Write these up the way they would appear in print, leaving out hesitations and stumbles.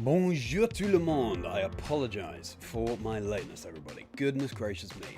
Bonjour tout le monde. I apologize for my lateness, everybody. Goodness gracious me.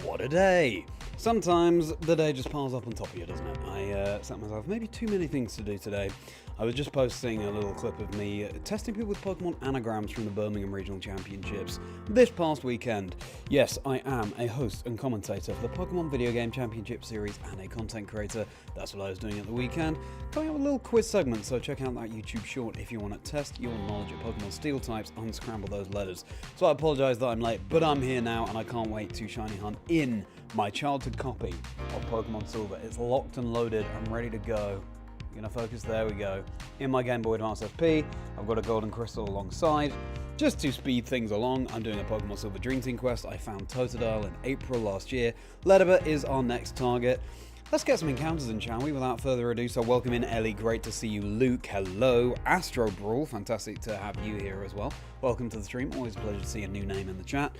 What a day. Sometimes the day just piles up on top of you, doesn't it? I set myself maybe too many things to do today. I was just posting a little clip of me testing people with Pokemon anagrams from the Birmingham Regional Championships this past weekend. Yes, I am a host and commentator for the Pokemon Video Game Championship Series and a content creator. That's what I was doing at the weekend. Coming up with a little quiz segment, so check out that YouTube short if you want to test your knowledge of Pokemon Steel types, unscramble those letters. So I apologise that I'm late, but I'm here now and I can't wait to shiny hunt in my childhood copy of Pokemon Silver. It's locked and loaded. I'm ready to go. Gonna focus, there we go. In my Game Boy Advance SP, I've got a golden crystal alongside. Just to speed things along, I'm doing a Pokemon Silver Dream Team quest. I found Totodile in April last year. LEDYBA is our next target. Let's get some encounters in, shall we? Without further ado, so welcome in Ellie, great to see you. Luke, hello. Astro Brawl, fantastic to have you here as well. Welcome to the stream, always a pleasure to see a new name in the chat.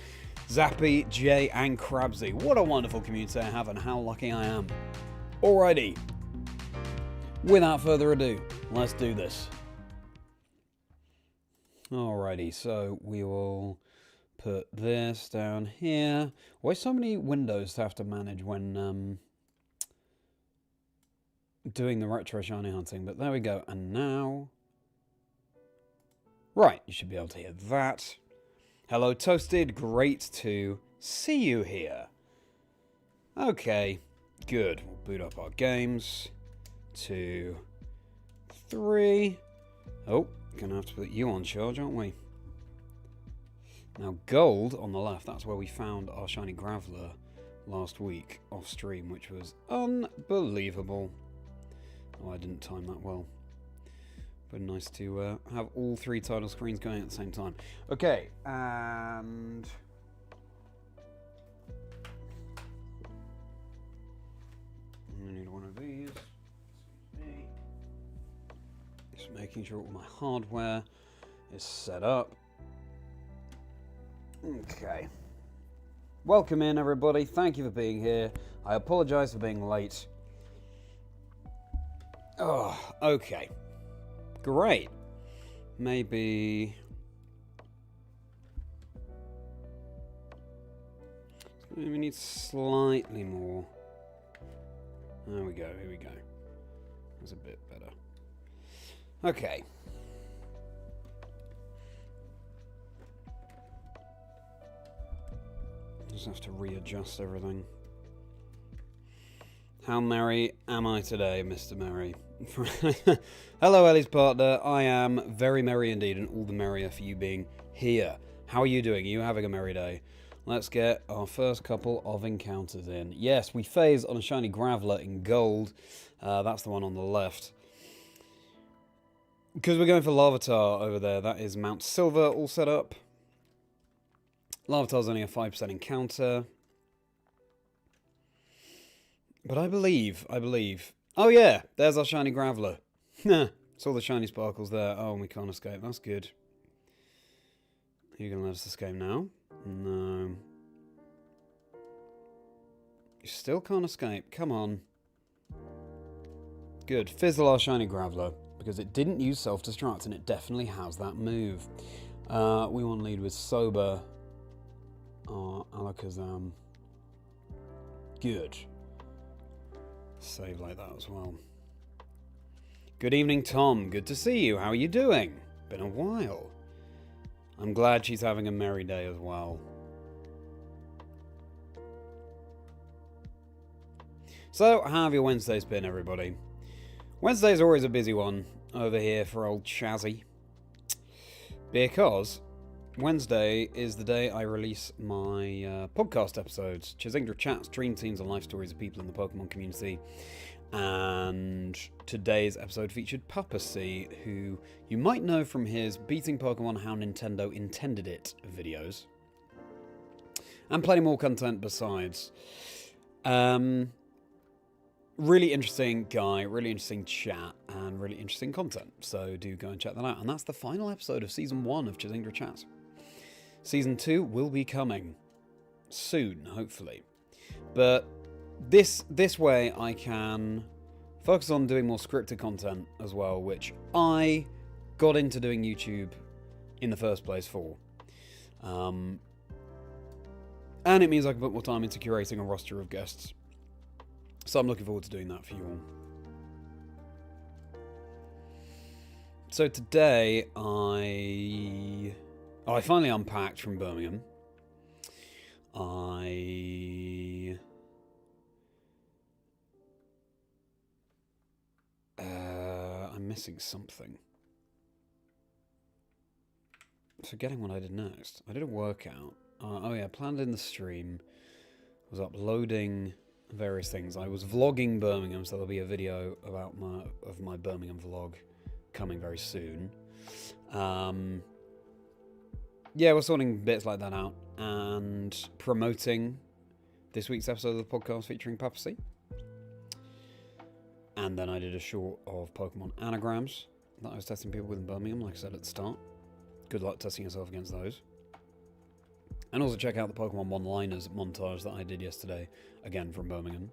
Zappy, Jay, and Crabsy. What a wonderful community I have and how lucky I am. Alrighty. Without further ado, let's do this. Alrighty, so we will put this down here. Why so many windows to have to manage when doing the retro shiny hunting? But there we go. And now, right, you should be able to hear that. Hello, Toasted. Great to see you here. Okay, good. We'll boot up our games. 2, 3. Oh, gonna have to put you on charge, aren't we? Now, Gold on the left, that's where we found our shiny Graveler last week off stream, which was unbelievable. Oh, I didn't time that well. But nice to have all 3 title screens going at the same time. Okay, and I need one of these. Just making sure all my hardware is set up. Okay. Welcome in, everybody. Thank you for being here. I apologize for being late. Oh, okay. Great. Maybe we need slightly more. There we go, here we go. That's a bit better. Okay. Just have to readjust everything. How merry am I today, Mr. Merry? Hello, Ellie's partner. I am very merry indeed, and all the merrier for you being here. How are you doing? Are you having a merry day? Let's get our first couple of encounters in. Yes, we phase on a shiny Graveler in Gold. That's the one on the left. Because we're going for Larvitar over there. That is Mount Silver all set up. Larvitar's only a 5% encounter. But I believe. Oh yeah, there's our shiny Graveler. Saw the shiny sparkles there. Oh, and we can't escape. That's good. Are you going to let us escape now? No. You still can't escape. Come on. Good. Fizzle our shiny Graveler. Because it didn't use self-destruct, and it definitely has that move. We want to lead with Sober. Alakazam. Good. Save like that as well. Good evening, Tom. Good to see you. How are you doing? Been a while. I'm glad she's having a merry day as well. So, how have your Wednesdays been, everybody? Wednesday's always a busy one over here for old Chazzy. Because Wednesday is the day I release my podcast episodes. Chazingdra chats, dream teams, and life stories of people in the Pokemon community. And today's episode featured Papa C, who you might know from his Beating Pokemon How Nintendo Intended It videos. And plenty more content besides. Really interesting guy, really interesting chat, and really interesting content. So do go and check that out. And that's the final episode of Season 1 of Chazingdra Chat. Season 2 will be coming soon, hopefully. But this way I can focus on doing more scripted content as well, which I got into doing YouTube in the first place for. And it means I can put more time into curating a roster of guests. So I'm looking forward to doing that for you all. So today I finally unpacked from Birmingham. I'm missing something. Forgetting what I did next. I did a workout. Oh yeah, planned in the stream. Was uploading various things. I was vlogging Birmingham, so there'll be a video about my Birmingham vlog coming very soon. Yeah, we're sorting bits like that out and promoting this week's episode of the podcast featuring Papacy. And then I did a short of Pokemon anagrams that I was testing people with in Birmingham, like I said at the start. Good luck testing yourself against those. And also check out the Pokemon one-liners montage that I did yesterday, again from Birmingham.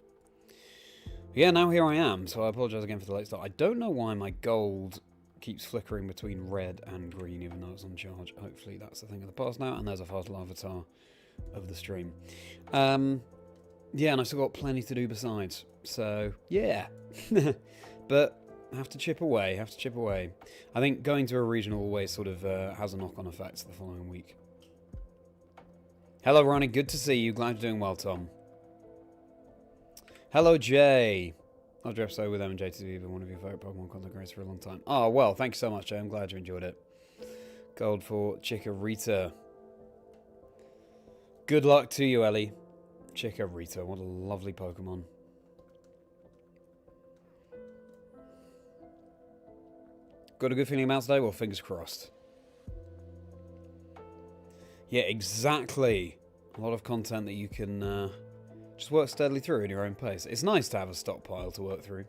Yeah, now here I am, so I apologise again for the late start. I don't know why my gold keeps flickering between red and green, even though it's on charge. Hopefully that's a thing of the past now, and there's a fast avatar of the stream. Yeah, and I've still got plenty to do besides, so yeah. But have to chip away, I think going to a regional always sort of has a knock-on effect the following week. Hello, Ronnie. Good to see you. Glad you're doing well, Tom. Hello, Jay. I'll do episode with M and JTV, but one of your favourite Pokemon content creators for a long time. Oh, well, thank you so much, Jay. I'm glad you enjoyed it. Gold for Chikorita. Good luck to you, Ellie. Chikorita. What a lovely Pokemon. Got a good feeling about today? Well, fingers crossed. Yeah, exactly. A lot of content that you can just work steadily through in your own pace. It's nice to have a stockpile to work through.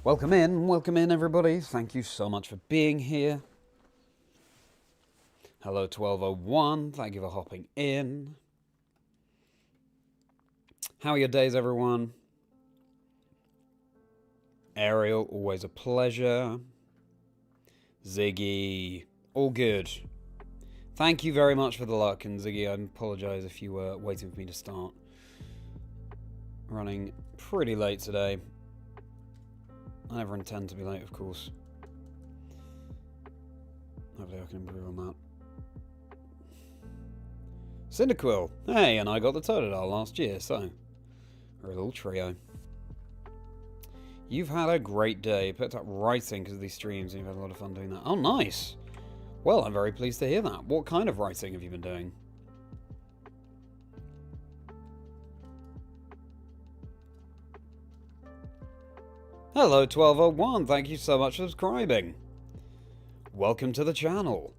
Welcome in everybody. Thank you so much for being here. Hello 1201, thank you for hopping in. How are your days, everyone? Ariel, always a pleasure. Ziggy, all good. Thank you very much for the luck, and Ziggy, I apologise if you were waiting for me to start. Running pretty late today. I never intend to be late, of course. Hopefully I can improve on that. Cyndaquil, hey, and I got the Totodile last year, so we're a little trio. You've had a great day. Picked up writing because of these streams, and you've had a lot of fun doing that. Oh, nice. Well, I'm very pleased to hear that. What kind of writing have you been doing? Hello, 1201. Thank you so much for subscribing. Welcome to the channel.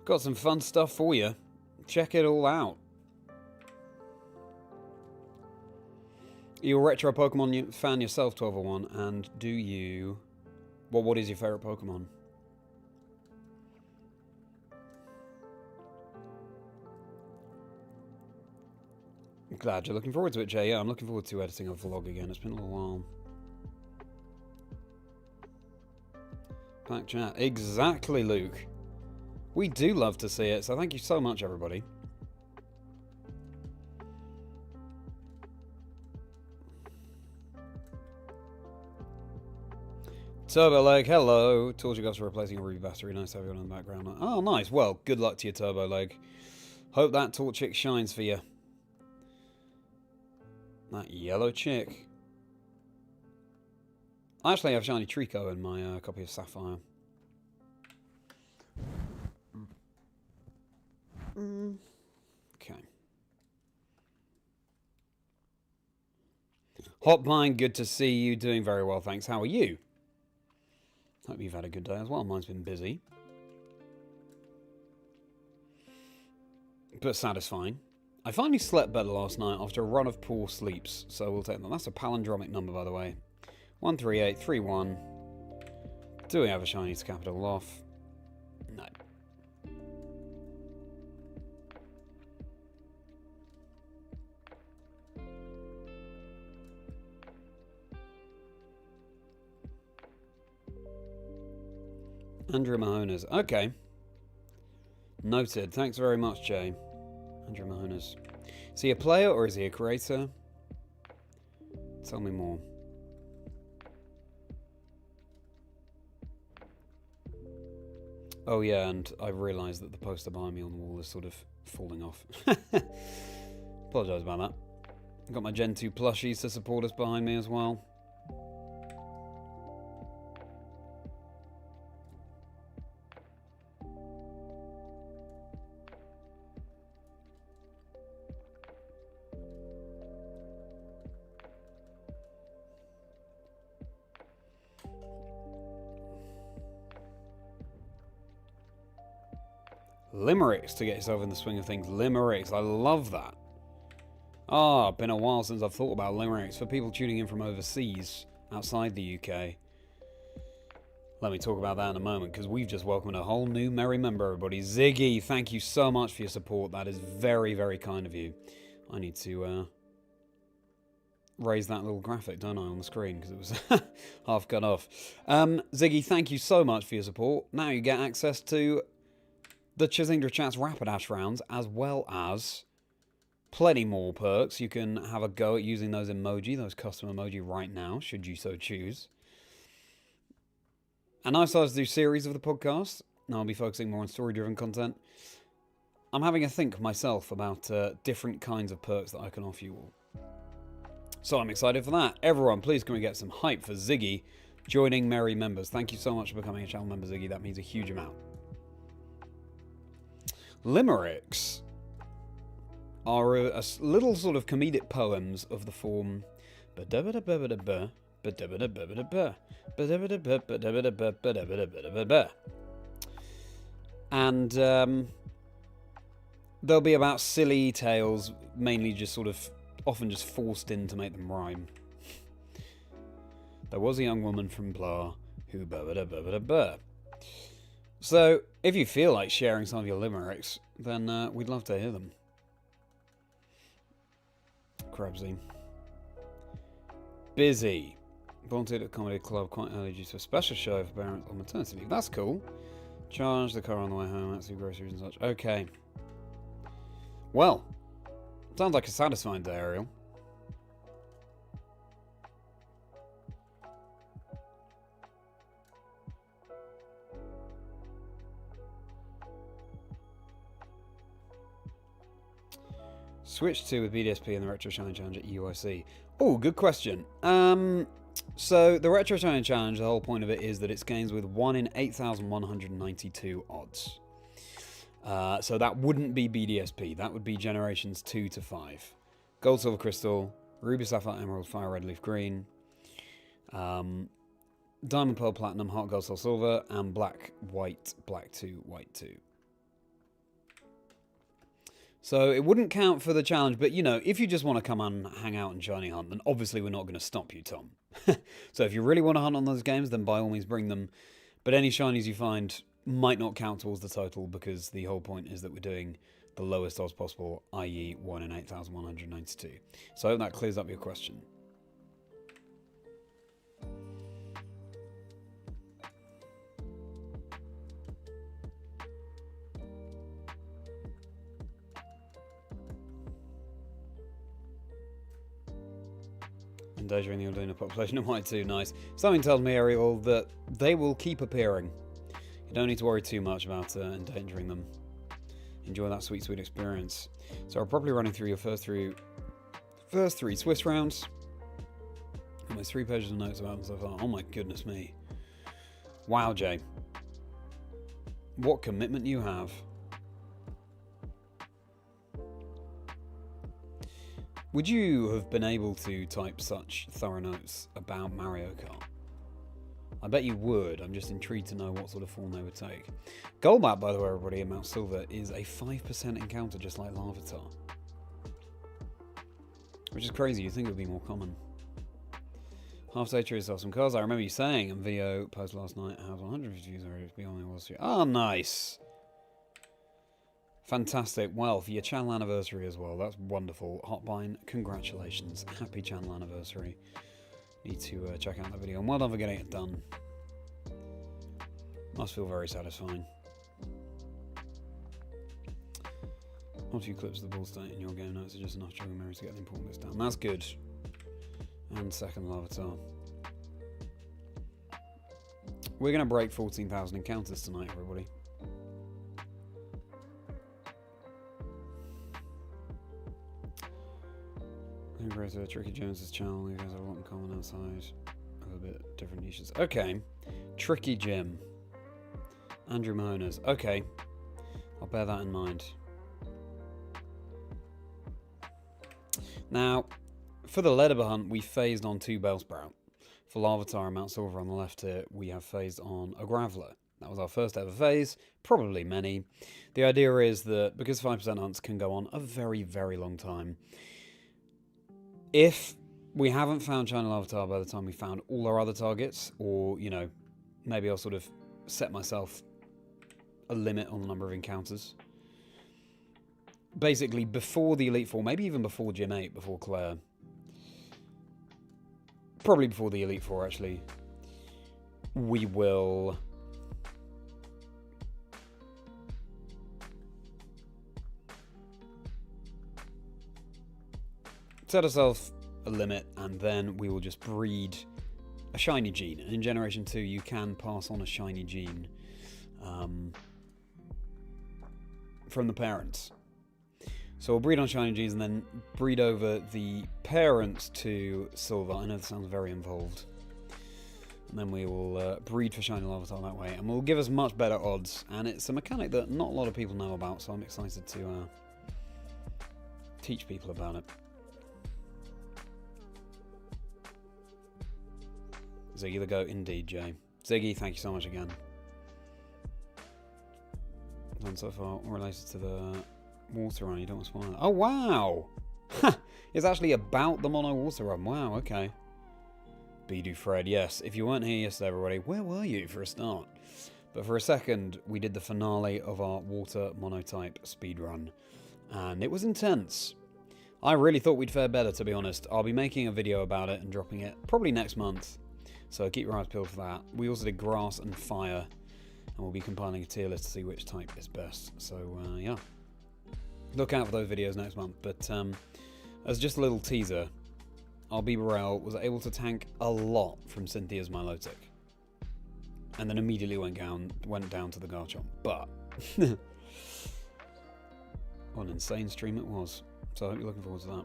Got some fun stuff for you. Check it all out. You're a retro Pokemon fan yourself, 1201, and do you... Well, what is your favourite Pokemon? I'm glad you're looking forward to it, Jay. Yeah, I'm looking forward to editing a vlog again. It's been a little while. Back chat. Exactly, Luke. We do love to see it, so thank you so much, everybody. Turbo Leg, hello. Told you guys were replacing a Ruby battery. Nice to have you on in the background. Oh, nice. Well, good luck to you, Turbo Leg. Hope that Torchic shines for you. That yellow chick. I actually have Shiny Trico in my copy of Sapphire. Okay. Hotmine, good to see you. Doing very well, thanks. How are you? Hope you've had a good day as well. Mine's been busy, but satisfying. I finally slept better last night after a run of poor sleeps, so we'll take that. That's a palindromic number, by the way. 13831. Do we have a shiny to cap it all off? No. Andrew Mahonas. Okay. Noted. Thanks very much, Jay. Andrew Mahonas. Is he a player or is he a creator? Tell me more. Oh yeah, and I realised that the poster behind me on the wall is sort of falling off. Apologise about that. Got my Gen 2 plushies to support us behind me as well. Limericks to get yourself in the swing of things. Limericks, I love that. Ah, been a while since I've thought about limericks. For people tuning in from overseas, outside the UK, let me talk about that in a moment, because we've just welcomed a whole new merry member, everybody. Ziggy, thank you so much for your support. That is very, very kind of you. I need to raise that little graphic, don't I, on the screen, because it was half cut off. Ziggy, thank you so much for your support. Now you get access to the Chazingdra Chat's Rapidash rounds, as well as plenty more perks. You can have a go at using those emoji, those custom emoji right now, should you so choose. And I've started to do series of the podcast. Now I'll be focusing more on story-driven content. I'm having a think myself about different kinds of perks that I can offer you all. So I'm excited for that. Everyone, please can we get some hype for Ziggy joining Merry members. Thank you so much for becoming a channel member, Ziggy. That means a huge amount. Limericks are a little sort of comedic poems of the form and they'll be about silly tales, mainly just sort of often just forced in to make them rhyme. There was a young woman from blah who So, if you feel like sharing some of your limericks, then we'd love to hear them. Crabsy. Busy. Volunteered at a comedy club quite early due to a special show for parents on maternity leave. That's cool. Charged the car on the way home, that's the groceries and such. Okay. Well, sounds like a satisfying day, Ariel. Switch to with BDSP and the Retro Shine Challenge at UIC. Oh, good question. So the Retro Shine Challenge, the whole point of it is that it's games with 1 in 8,192 odds. So that wouldn't be BDSP. That would be generations 2 to 5. Gold, Silver, Crystal, Ruby, Sapphire, Emerald, Fire, Red, Leaf, Green, Diamond, Pearl, Platinum, Heart, Gold, Soul, Silver, and Black, White, Black 2, White 2. So it wouldn't count for the challenge, but, you know, if you just want to come and hang out and shiny hunt, then obviously we're not going to stop you, Tom. So if you really want to hunt on those games, then by all means bring them. But any shinies you find might not count towards the total, because the whole point is that we're doing the lowest odds possible, i.e. 1 in 8,192. So I hope that clears up your question. Endangering the Alduna population of White 2, nice. Something tells me, Ariel, that they will keep appearing. You don't need to worry too much about endangering them. Enjoy that sweet, sweet experience. So I'm probably running through your first three Swiss rounds. Almost 3 pages of notes about them so far. Oh my goodness me. Wow, Jay. What commitment you have. Would you have been able to type such thorough notes about Mario Kart? I bet you would. I'm just intrigued to know what sort of form they would take. Goldbat, by the way, everybody, in Mount Silver is a 5% encounter, just like Larvitar. Which is crazy. You'd think it would be more common. Half Day Tree saw some cars. I remember you saying in video post last night, has 150 views already beyond the Wall Street. Oh, nice. Fantastic. Well, for your channel anniversary as well. That's wonderful. Hotbine, congratulations. Happy channel anniversary. Need to check out that video. And well done for getting it done. Must feel very satisfying. After you clips the ball state in your game notes are just enough jogging memory to get the important bits down. That's good. And second Larvitar. We're going to break 14,000 encounters tonight, everybody. Tricky Jones's channel. You guys have a lot in common outside of a bit different niches. Okay. Tricky Jim. Andrew Mahonas. Okay. I'll bear that in mind. Now, for the LEDYBA hunt, we phased on 2 Bellsprout. For Larvitar and Mount Silver on the left here, we have phased on a Graveler. That was our first ever phase, probably many. The idea is that because 5% hunts can go on a very, very long time, if we haven't found Shiny Larvitar by the time we found all our other targets, or, you know, maybe I'll sort of set myself a limit on the number of encounters. Basically, before the Elite Four, maybe even before Gym 8, before Claire. Probably before the Elite Four, actually. We will set ourselves a limit, and then we will just breed a shiny gene. And in Generation 2, you can pass on a shiny gene from the parents. So we'll breed on shiny genes and then breed over the parents to Silver. I know this sounds very involved. And then we will breed for shiny Larvitar that way, and will give us much better odds. And it's a mechanic that not a lot of people know about, so I'm excited to teach people about it. Ziggy the Goat, indeed, Jay. Ziggy, thank you so much again. Done so far related to the water run. You don't want to spoil that. Oh, wow! It's actually about the mono water run. Wow, okay. Beedoo Fred, yes. If you weren't here yesterday, everybody, where were you for a start? But for a second, we did the finale of our water monotype speedrun. And it was intense. I really thought we'd fare better, to be honest. I'll be making a video about it and dropping it probably next month. So keep your eyes peeled for that. We also did grass and fire. And we'll be compiling a tier list to see which type is best. So, yeah. Look out for those videos next month. But as just a little teaser, our Bibarel was able to tank a lot from Cynthia's Milotic. And then immediately went down to the Garchomp. But what an insane stream it was. So I hope you're looking forward to that.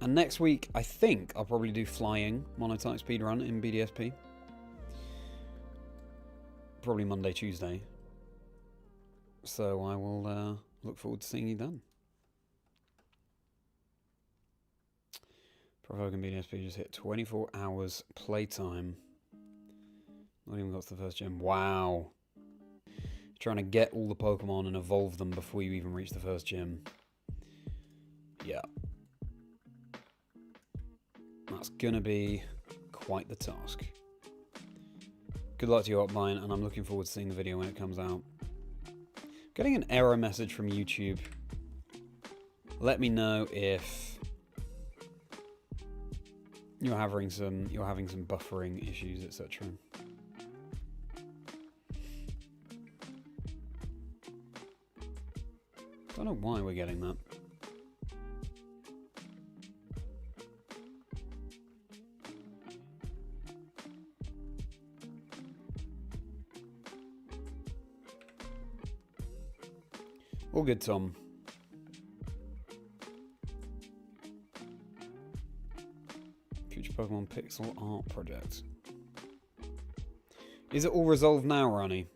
And next week, I think I'll probably do flying monotype speedrun in BDSP. Probably Monday, Tuesday. So I will look forward to seeing you then. Provoking BDSP just hit 24 hours playtime. Not even got to the first gym. Wow. Trying to get all the Pokemon and evolve them before you even reach the first gym. Yeah. That's gonna be quite the task. Good luck to you, Opmine, and I'm looking forward to seeing the video when it comes out. Getting an error message from YouTube. Let me know if you're having some buffering issues, etc. Don't know why we're getting that. All good, Tom. Future Pokemon Pixel Art Project. Is it all resolved now, Ronnie?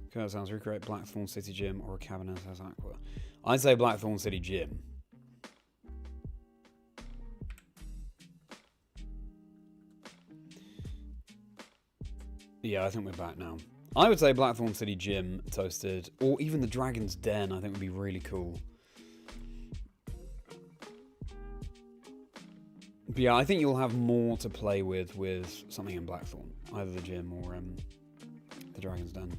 Okay, that sounds recreate Blackthorn City Gym or a cabin as Aqua. I'd say Blackthorn City Gym. Yeah, I think we're back now. I would say Blackthorn City Gym toasted, or even the Dragon's Den, I think would be really cool. But yeah, I think you'll have more to play with something in Blackthorn, either the gym or the Dragon's Den.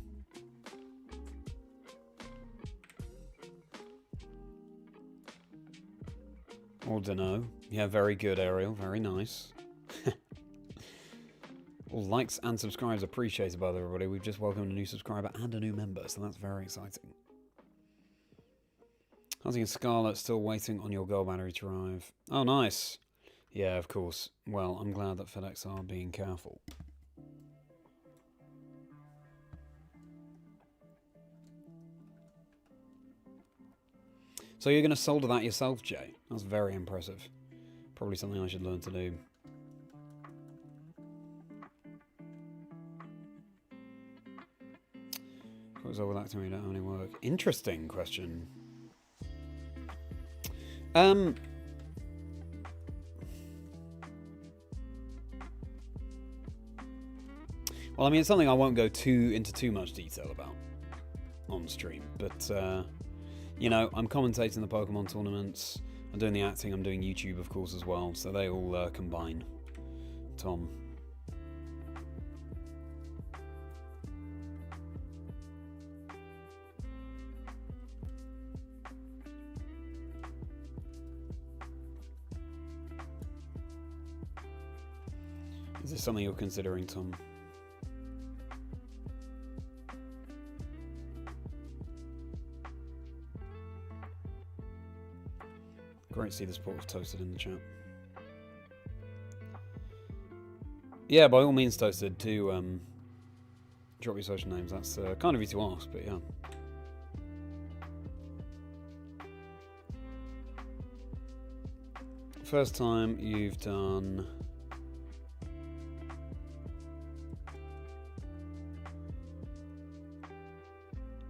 Or dunno. Yeah, very good, Ariel. Very nice. All likes and subscribes appreciated by everybody. We've just welcomed a new subscriber and a new member, so that's very exciting. Hunting and Scarlet still waiting on your gold battery to arrive. Oh, nice. Yeah, of course. Well, I'm glad that FedEx are being careful. So you're going to solder that yourself, Jay? That's very impressive. Probably something I should learn to do. What was overacting when you don't have any work? Interesting question. Well, I mean, it's something I won't go into too much detail about on stream, but you know, I'm commentating the Pokemon tournaments, I'm doing the acting, I'm doing YouTube, of course, as well, so they all combine. Tom. Is this something you're considering, Tom? Great to see the support was Toasted in the chat. Yeah, by all means, Toasted, do drop your social names. That's kind of you to ask, but yeah. First time you've done...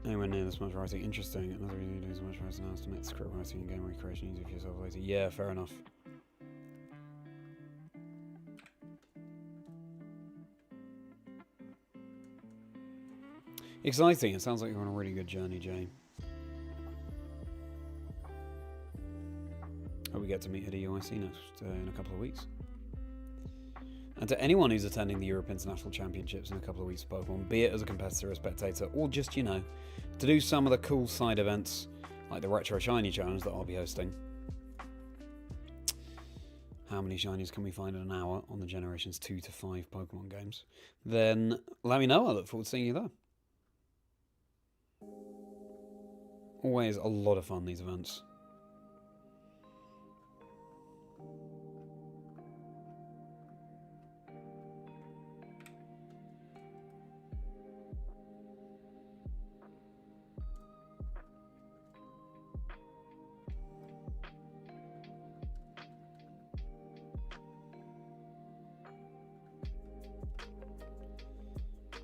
anywhere near this much writing. Interesting. Another reason you do so much writing now is to make script writing and game recreation easier for yourself later. Yeah, fair enough. Exciting. It sounds like you're on a really good journey, Jay. Hope we get to meet at EUIC next in a couple of weeks. And to anyone who's attending the Europe International Championships in a couple of weeks for Pokemon, be it as a competitor or a spectator, or just, you know, to do some of the cool side events, like the Retro Shiny Challenge that I'll be hosting. How many shinies can we find in an hour on the Generations 2 to 5 Pokemon games? Then let me know. I look forward to seeing you there. Always a lot of fun, these events.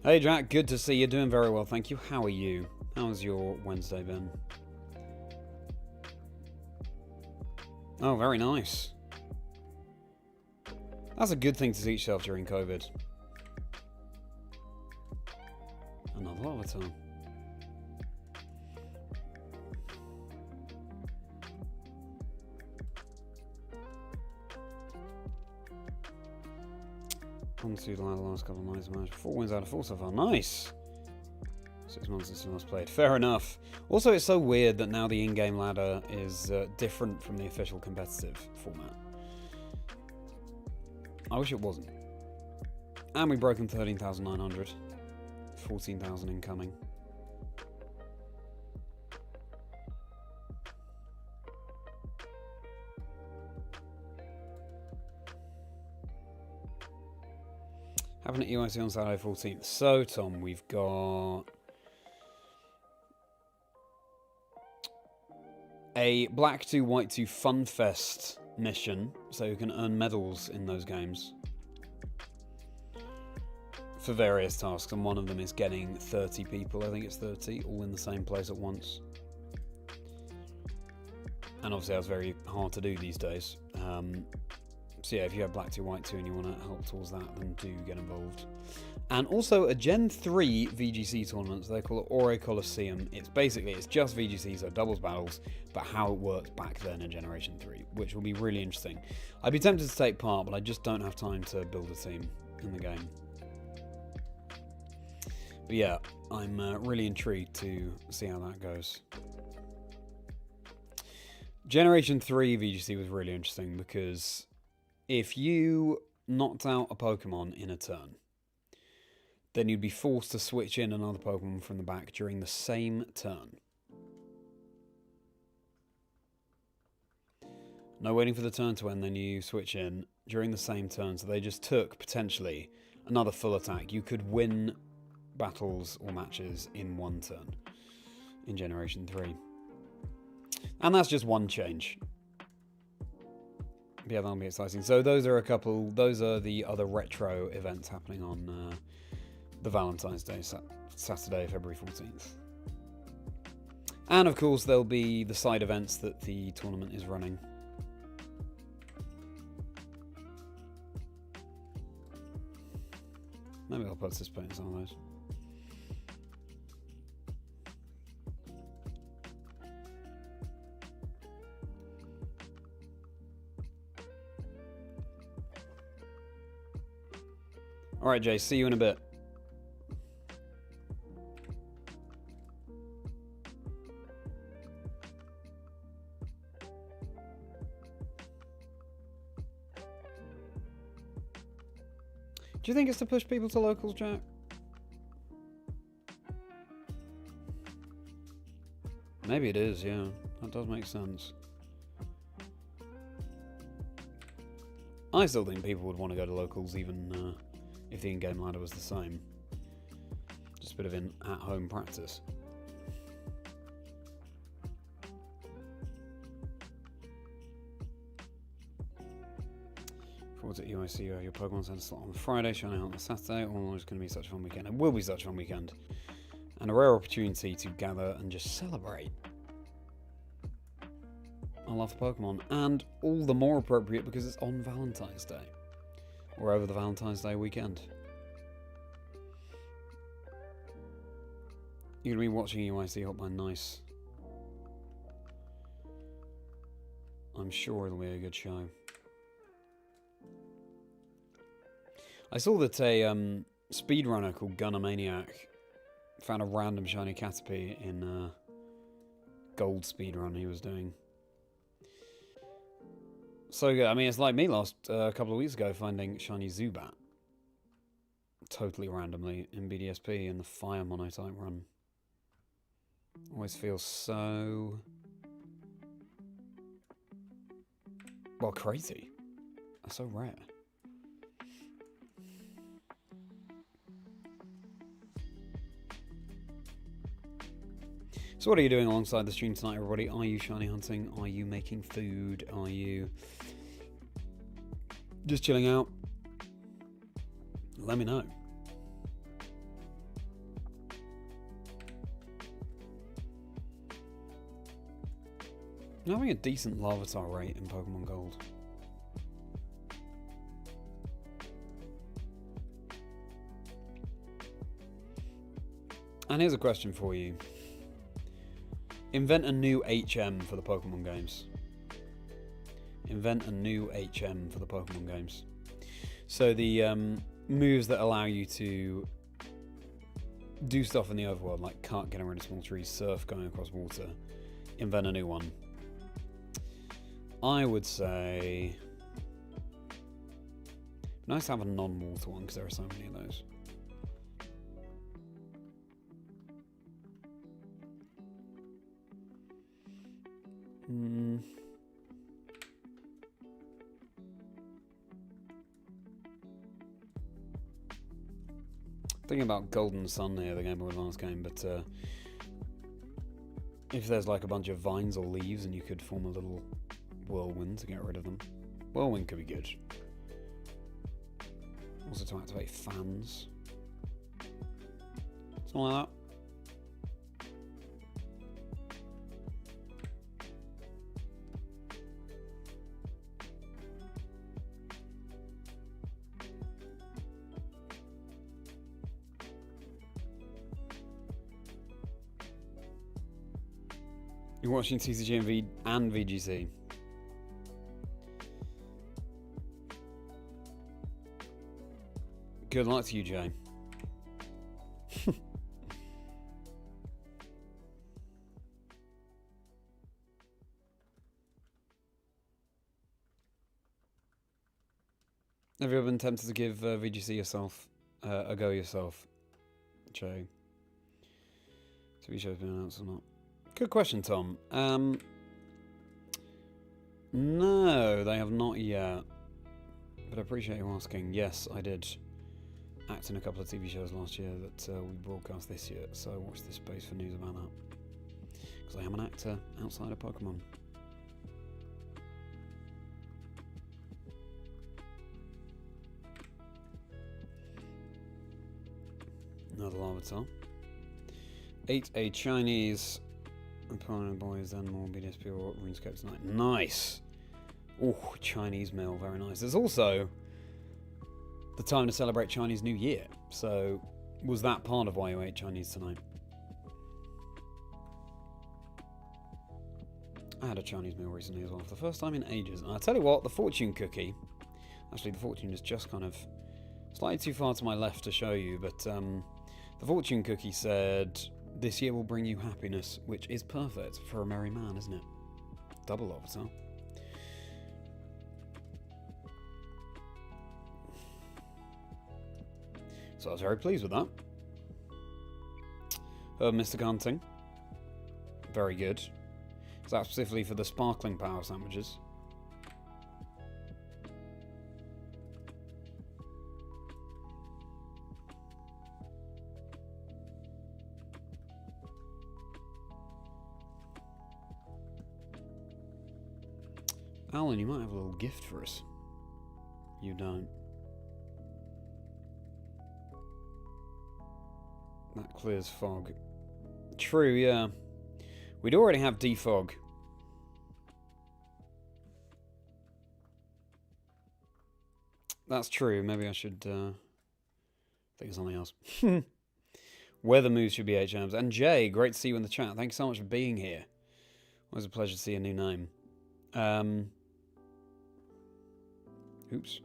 Hey Jack, good to see you. Doing very well, thank you. How are you? How's your Wednesday been? Oh, very nice. That's a good thing to teach yourself during COVID. Another lot of time. On to the last couple of nights match. 4 wins out of 4 so far. Nice! 6 months since last played. Fair enough. Also, it's so weird that now the in-game ladder is different from the official competitive format. I wish it wasn't. And we've broken 13,900. 14,000 incoming. Having an EYC on Saturday 14th. So, Tom, we've got a Black 2, White 2 Fun Fest mission, so you can earn medals in those games for various tasks, and one of them is getting 30 people, I think it's 30, all in the same place at once. And obviously that's very hard to do these days. So yeah, if you have Black 2, White 2 and you want to help towards that, then do get involved. And also a Gen 3 VGC tournament, so they call it Ore Coliseum. It's just VGC, so doubles battles, but how it worked back then in Generation 3, which will be really interesting. I'd be tempted to take part, but I just don't have time to build a team in the game. But yeah, I'm really intrigued to see how that goes. Generation 3 VGC was really interesting because if you knocked out a Pokemon in a turn, then you'd be forced to switch in another Pokemon from the back during the same turn. No waiting for the turn to end, then you switch in during the same turn. So they just took, potentially, another full attack. You could win battles or matches in one turn in Generation 3. And that's just one change. Yeah, that'll be exciting. So those are the other retro events happening on the Valentine's Day, Saturday, February 14th. And of course, there'll be the side events that the tournament is running. Maybe I'll participate in some of those. Alright, Jay, see you in a bit. Do you think it's to push people to locals, Jack? Maybe it is, yeah. That does make sense. I still think people would want to go to locals even if the in-game ladder was the same. Just a bit of an at-home practice. Forwards at UIC, you have your Pokemon Center slot on Friday, showing out on Saturday. All is going to be such a fun weekend. It will be such a fun weekend. And a rare opportunity to gather and just celebrate. I love Pokemon. And all the more appropriate because it's on Valentine's Day. Or over the Valentine's Day weekend. You're going to be watching UIC Hotline. Nice. I'm sure it'll be a good show. I saw that a speedrunner called Gunner Maniac found a random shiny Caterpie in a gold speedrun he was doing. So good. I mean, it's like me last couple of weeks ago finding shiny Zubat. Totally randomly in BDSP in the Fire Monotype run. Always feels so... well, crazy. That's so rare. So what are you doing alongside the stream tonight, everybody? Are you shiny hunting? Are you making food? Are you just chilling out? Let me know. I'm having a decent Larvitar rate in Pokémon Gold. And here's a question for you. Invent a new HM for the Pokemon games. Invent a new HM for the Pokemon games. So the moves that allow you to do stuff in the overworld, like cut, getting rid of small trees, surf, going across water. Invent a new one. I would say... nice to have a non-water one, because there are so many of those. Thinking about Golden Sun here, the Game Boy Advance game, but if there's like a bunch of vines or leaves and you could form a little whirlwind to get rid of them. Whirlwind could be good. Also to activate fans. Something like that. You're watching TCG and VGC. Good luck to you, Jay. Have you ever been tempted to give VGC yourself a go yourself, Joe? TV show's been announced or not? Good question, Tom. No, they have not yet. But I appreciate you asking. Yes, I did act in a couple of TV shows last year that we broadcast this year, so watch this space for news about that. Because I am an actor outside of Pokemon. Another Larvitar. Ate a Chinese opponent boys, then more BDSP or RuneScape tonight. Nice! Oh, Chinese meal, very nice. There's also the time to celebrate Chinese New Year. So, was that part of why you ate Chinese tonight? I had a Chinese meal recently as well, for the first time in ages. And I'll tell you what, the fortune cookie... Actually, the fortune is just kind of slightly too far to my left to show you, but the fortune cookie said, this year will bring you happiness, which is perfect for a merry man, isn't it? Double Larvitar. So I was very pleased with that. Mystic Hunting. Very good. Is that specifically for the sparkling power sandwiches? Alan, you might have a little gift for us. You don't. That clears fog. True, yeah. We'd already have defog. That's true. Maybe I should think of something else. Weather moves should be HMs. And Jay, great to see you in the chat. Thank you so much for being here. Always a pleasure to see a new name. Oops.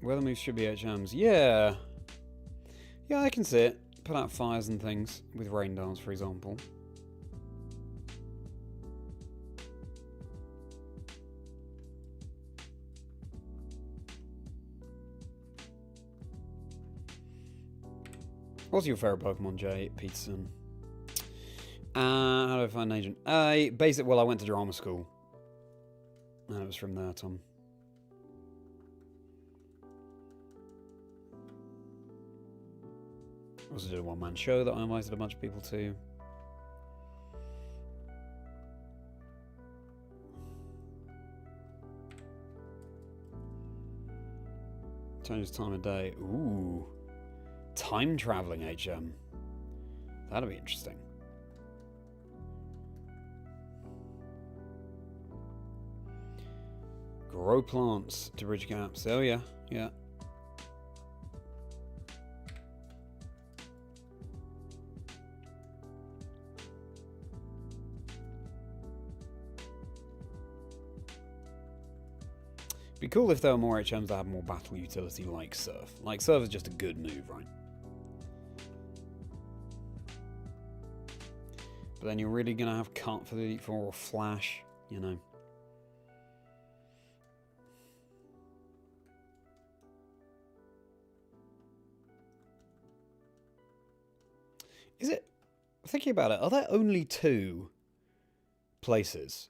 Weather moves should be HMs. Yeah. Yeah, I can see it. Put out fires and things with rain dance, for example. What's your favourite Pokemon, Jay Peterson? How do I find an agent? Well, I went to drama school. And it was from there, Tom. I also did a one-man show that I invited a bunch of people to. Changes time of day. Ooh. Time traveling HM. That'll be interesting. Grow plants to bridge gaps. Oh yeah, yeah. Be cool if there were more HMs that had more battle utility like Surf. Like Surf is just a good move, right? But then you're really gonna have Cut for the Elite Four or Flash, you know. Is it? Thinking about it, are there only 2 places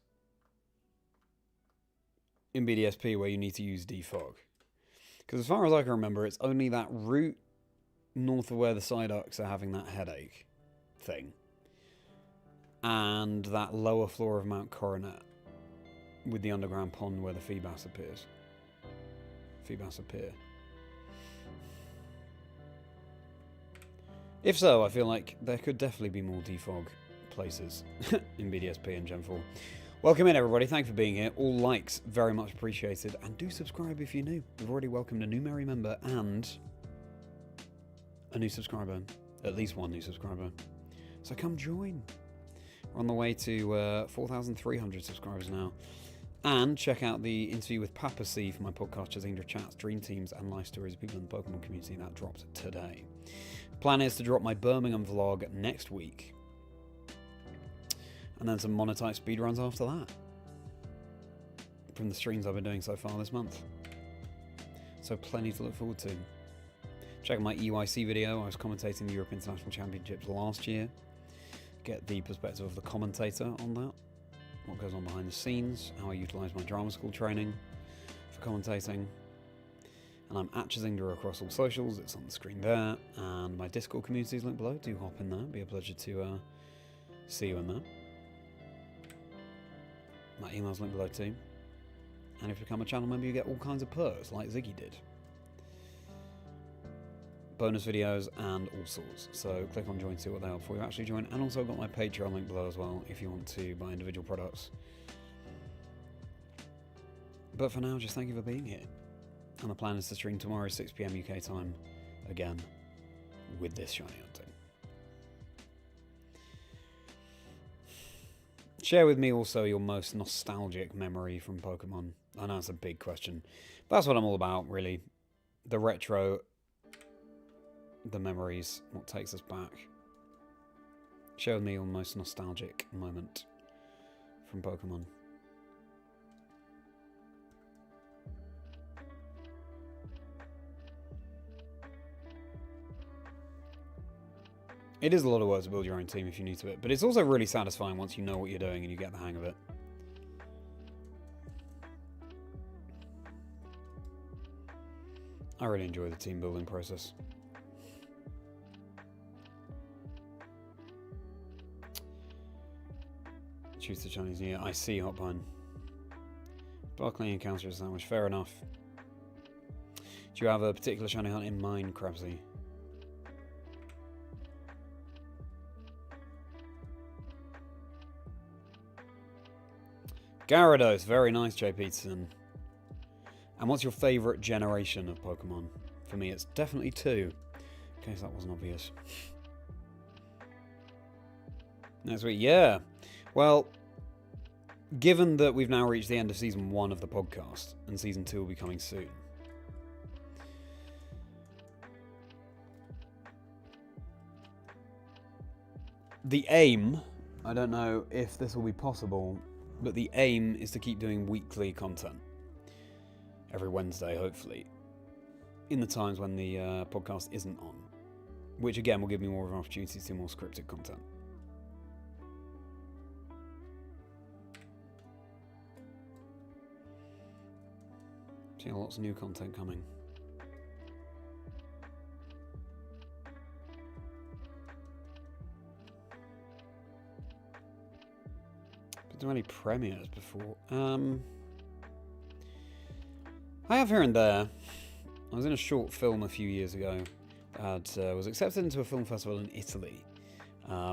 in BDSP where you need to use defog? Because as far as I can remember, it's only that route north of where the Psyducks are having that headache thing, and that lower floor of Mount Coronet with the underground pond where the Feebas appears. Feebas appear. If so, I feel like there could definitely be more defog places in BDSP and Gen 4. Welcome in, everybody. Thanks for being here. All likes, very much appreciated. And do subscribe if you're new. We've already welcomed a new merry member and a new subscriber. At least one new subscriber. So come join. We're on the way to 4,300 subscribers now. And check out the interview with Papa C for my podcast, Chazingdra Chats, Dream Teams, and Life Stories of people in the Pokemon community. That dropped today. Plan is to drop my Birmingham vlog next week. And then some Monotite speedruns after that. from the streams I've been doing so far this month. So plenty to look forward to. Check out my EYC video. I was commentating the Europe International Championships last year. Get the perspective of the commentator on that. What goes on behind the scenes, how I utilise my drama school training for commentating. And I'm at Chazingdra across all socials. It's on the screen there. And my Discord community is linked below. Do hop in there. It'd be a pleasure to see you in there. My email's linked below too. And if you become a channel member, you get all kinds of perks, like Ziggy did. Bonus videos and all sorts. So click on join to see what they are before you actually join. And also I've got my Patreon link below as well if you want to buy individual products. But for now, just thank you for being here. And the plan is to stream tomorrow 6 PM UK time again with this shiny hunting. Share with me also your most nostalgic memory from Pokemon. I know it's a big question, but that's what I'm all about, really. The retro, the memories, what takes us back. Share with me your most nostalgic moment from Pokemon. It is a lot of work to build your own team if you're new to it, but it's also really satisfying once you know what you're doing and you get the hang of it. I really enjoy the team building process. Choose the Chinese New Year. I see, Hotpine. Sparkling encounter sandwich. Fair enough. Do you have a particular shiny hunt in mind, Crabsy? Gyarados, very nice, Jay Peterson. And what's your favourite generation of Pokemon? For me, it's definitely 2. In case that wasn't obvious. Next week, yeah. Well, given that we've now reached the end of Season 1 of the podcast, and Season 2 will be coming soon, the aim, I don't know if this will be possible, but the aim is to keep doing weekly content. Every Wednesday, hopefully. In the times when the podcast isn't on. Which, again, will give me more of an opportunity to do more scripted content. Seeing lots of new content coming. Do any premieres before? I have here and there. I was in a short film a few years ago that was accepted into a film festival in Italy,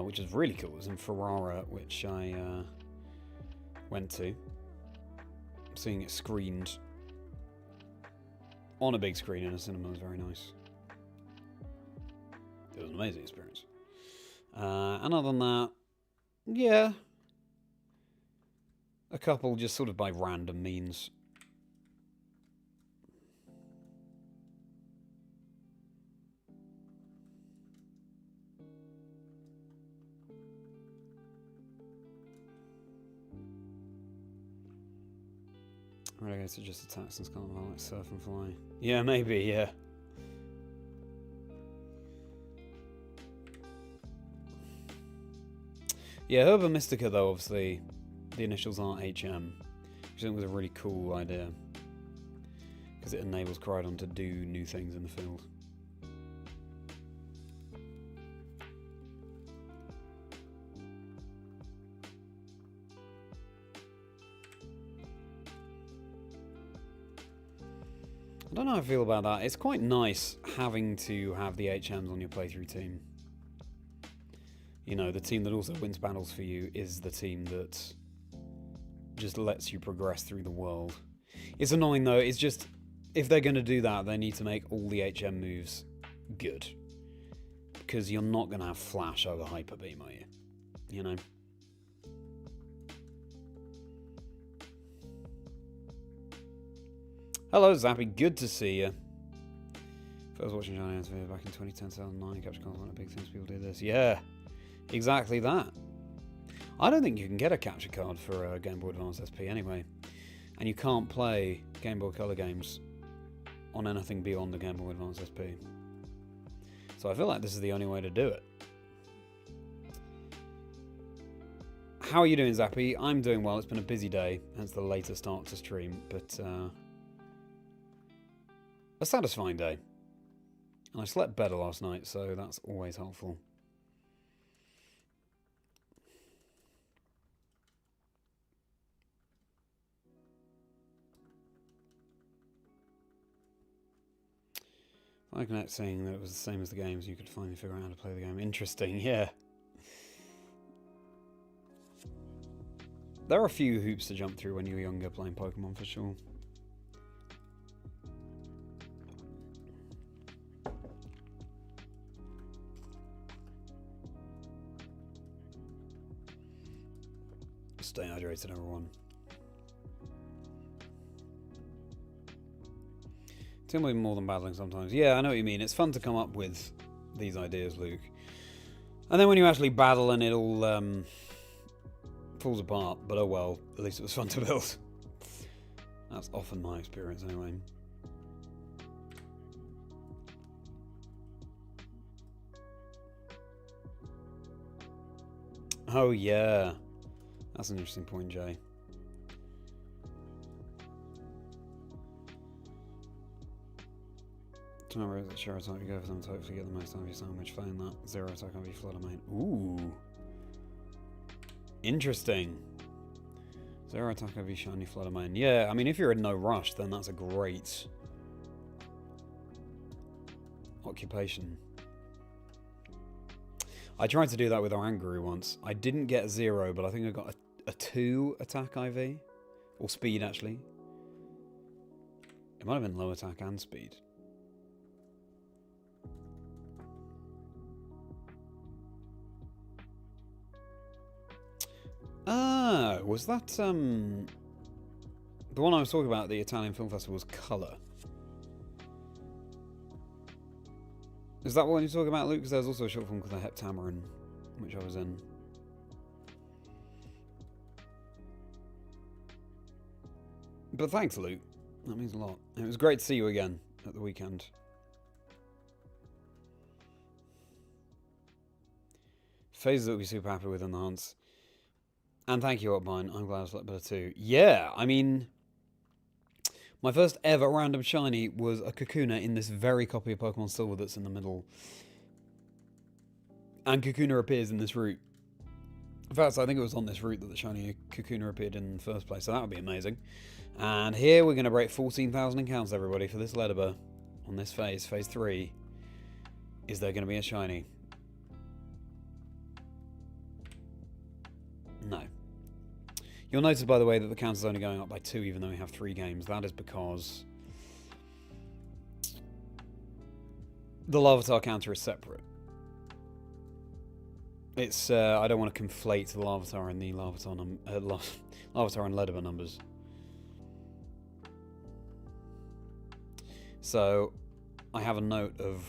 which is really cool. It was in Ferrara, which I went to. Seeing it screened on a big screen in a cinema was very nice. It was an amazing experience. And other than that, yeah. A couple just sort of by random means. Right, I guess it just attacks and can't like surf and fly. Yeah, maybe, yeah. Yeah, Herba Mystica though, obviously. The initials aren't HM, which I think was a really cool idea, because it enables Crydon to do new things in the field. I don't know how I feel about that. It's quite nice having to have the HMs on your playthrough team. You know, the team that also wins battles for you is the team that just lets you progress through the world. It's annoying though, it's just, if they're going to do that, they need to make all the HM moves good. Because you're not going to have Flash over Hyper Beam, are you? You know? Hello Zappy, good to see you. First watching Johnny Answer back in 2010-2009, capture cards, one of the big things people do this. Yeah, exactly that. I don't think you can get a capture card for a Game Boy Advance SP anyway. And you can't play Game Boy Color games on anything beyond the Game Boy Advance SP. So I feel like this is the only way to do it. How are you doing, Zappy? I'm doing well. It's been a busy day, hence the later start to stream, but a satisfying day. And I slept better last night, so that's always helpful. Iconet saying that it was the same as the games, you could finally figure out how to play the game. Interesting, yeah. There are a few hoops to jump through when you were younger playing Pokemon, for sure. Stay hydrated, everyone. Tell me more than battling sometimes. Yeah, I know what you mean. It's fun to come up with these ideas, Luke. And then when you actually battle and it all falls apart, but oh well, at least it was fun to build. That's often my experience anyway. Oh yeah. That's an interesting point, Jay. Remember that share attack you go for them to hopefully get the most out of your sandwich. Failing that, zero attack on your flood main. Ooh. Interesting. Zero attack over your shiny flood main. Yeah, I mean, if you're in no rush, then that's a great occupation. I tried to do that with Oranguru once. I didn't get zero, but I think I got a 2 attack IV. Or speed, actually. It might have been low attack and speed. Ah, was that the one I was talking about at the Italian Film Festival was Colour? Is that what you're talking about, Luke? Because there's also a short film called The Heptameron, which I was in. But thanks, Luke. That means a lot. It was great to see you again at the weekend. Phases that we'll be super happy with in the hunts. And thank you, Upmine. I'm glad I slept better too. Yeah, I mean, my first ever random shiny was a Kakuna in this very copy of Pokemon Silver that's in the middle. And Kakuna appears in this route. In fact, I think it was on this route that the shiny Kakuna appeared in the first place, so that would be amazing. And here we're going to break 14,000 accounts, everybody, for this LEDYBA on this phase, phase 3. Is there going to be a shiny? No. You'll notice, by the way, that the count is only going up by 2, even though we have 3 games. That is because the Larvitar counter is separate. It's I don't want to conflate the Larvitar and the Larvitar and LEDYBA numbers. So I have a note of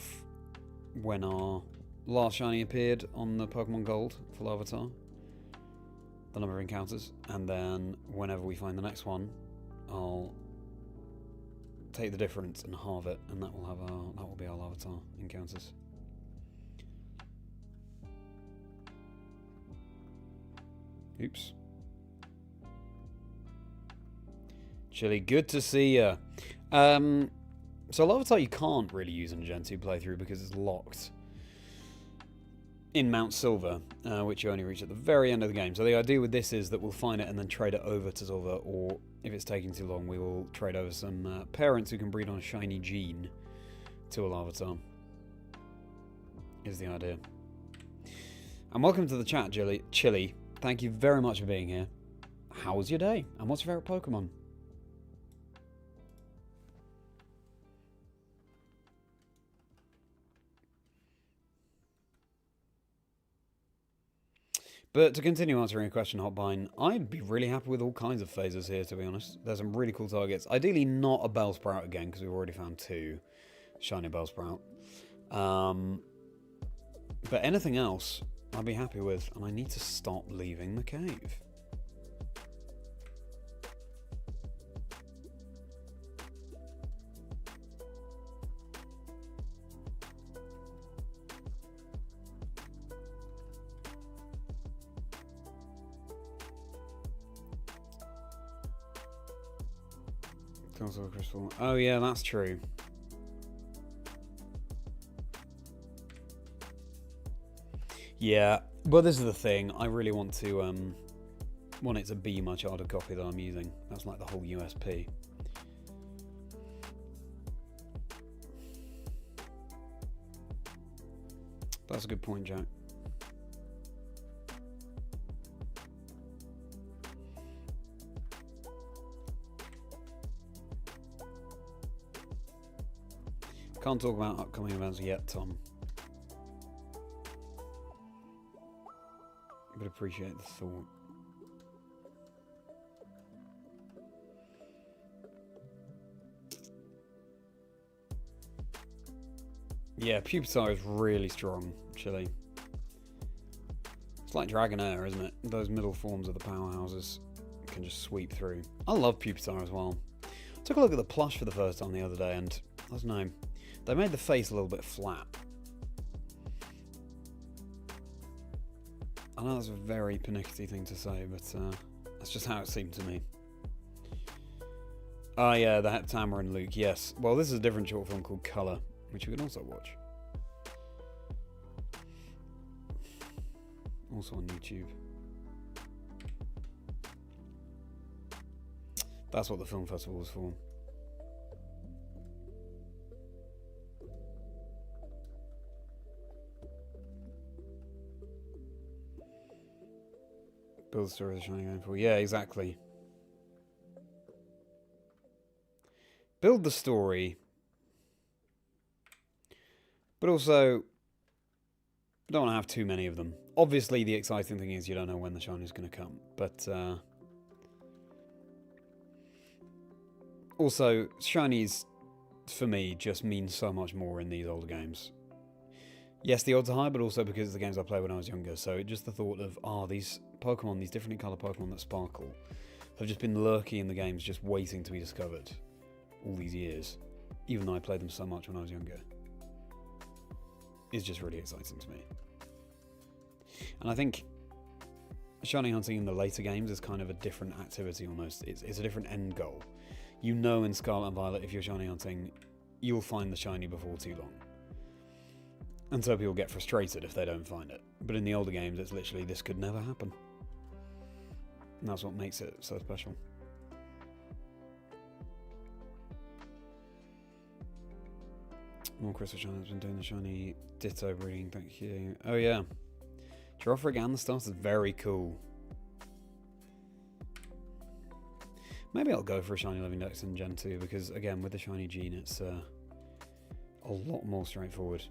when our last shiny appeared on the Pokemon Gold for Larvitar. The number of encounters, and then whenever we find the next one, I'll take the difference and halve it, and that will be our Larvitar encounters. Oops. Chili, good to see ya. So Larvitar you can't really use in a Gen 2 playthrough because it's locked in Mount Silver, which you only reach at the very end of the game. So the idea with this is that we'll find it and then trade it over to Silver, or if it's taking too long, we will trade over some parents who can breed on a shiny gene to a Larvitar. Is the idea. And welcome to the chat, Chili. Thank you very much for being here. How was your day? And what's your favourite Pokemon? But to continue answering your question, Hotbine, I'd be really happy with all kinds of phases here, to be honest. There's some really cool targets. Ideally not a Bellsprout again, because we've already found 2 shiny Bellsprout. But anything else, I'd be happy with. And I need to stop leaving the cave. Silver Crystal. Oh yeah, that's true. Yeah, but this is the thing. I really want it to be my childhood copy that I'm using. That's like the whole USP. That's a good point, Jack. Can't talk about upcoming events yet, Tom. But appreciate the thought. Yeah, Pupitar is really strong, actually. It's like Dragonair, isn't it? Those middle forms of the powerhouses can just sweep through. I love Pupitar as well. I took a look at the plush for the first time the other day, and I don't know, they made the face a little bit flat. I know that's a very pernickety thing to say, but that's just how it seemed to me. Oh yeah, the Tamara and Luke, yes. Well, this is a different short film called Colour, which you can also watch. Also on YouTube. That's what the film festival was for. Build the story of the Shining going for. Yeah, exactly. Build the story. But also, don't want to have too many of them. Obviously, the exciting thing is you don't know when the Shiny's going to come. But, also, Shinies, for me, just mean so much more in these older games. Yes, the odds are high, but also because it's the games I played when I was younger. So just the thought of, these Pokemon, these differently coloured Pokemon that sparkle, have just been lurking in the games, just waiting to be discovered all these years. Even though I played them so much when I was younger. Is just really exciting to me. And I think shiny hunting in the later games is kind of a different activity almost. It's a different end goal. You know in Scarlet and Violet, if you're shiny hunting, you'll find the shiny before too long. And so people get frustrated if they don't find it. But in the older games, it's literally, this could never happen. And that's what makes it so special. More Crystal Shiny has been doing the shiny Ditto breeding, thank you. Oh yeah. Giraffe and the start is very cool. Maybe I'll go for a shiny Living Dex in Gen 2 because, again, with the shiny gene, it's a lot more straightforward.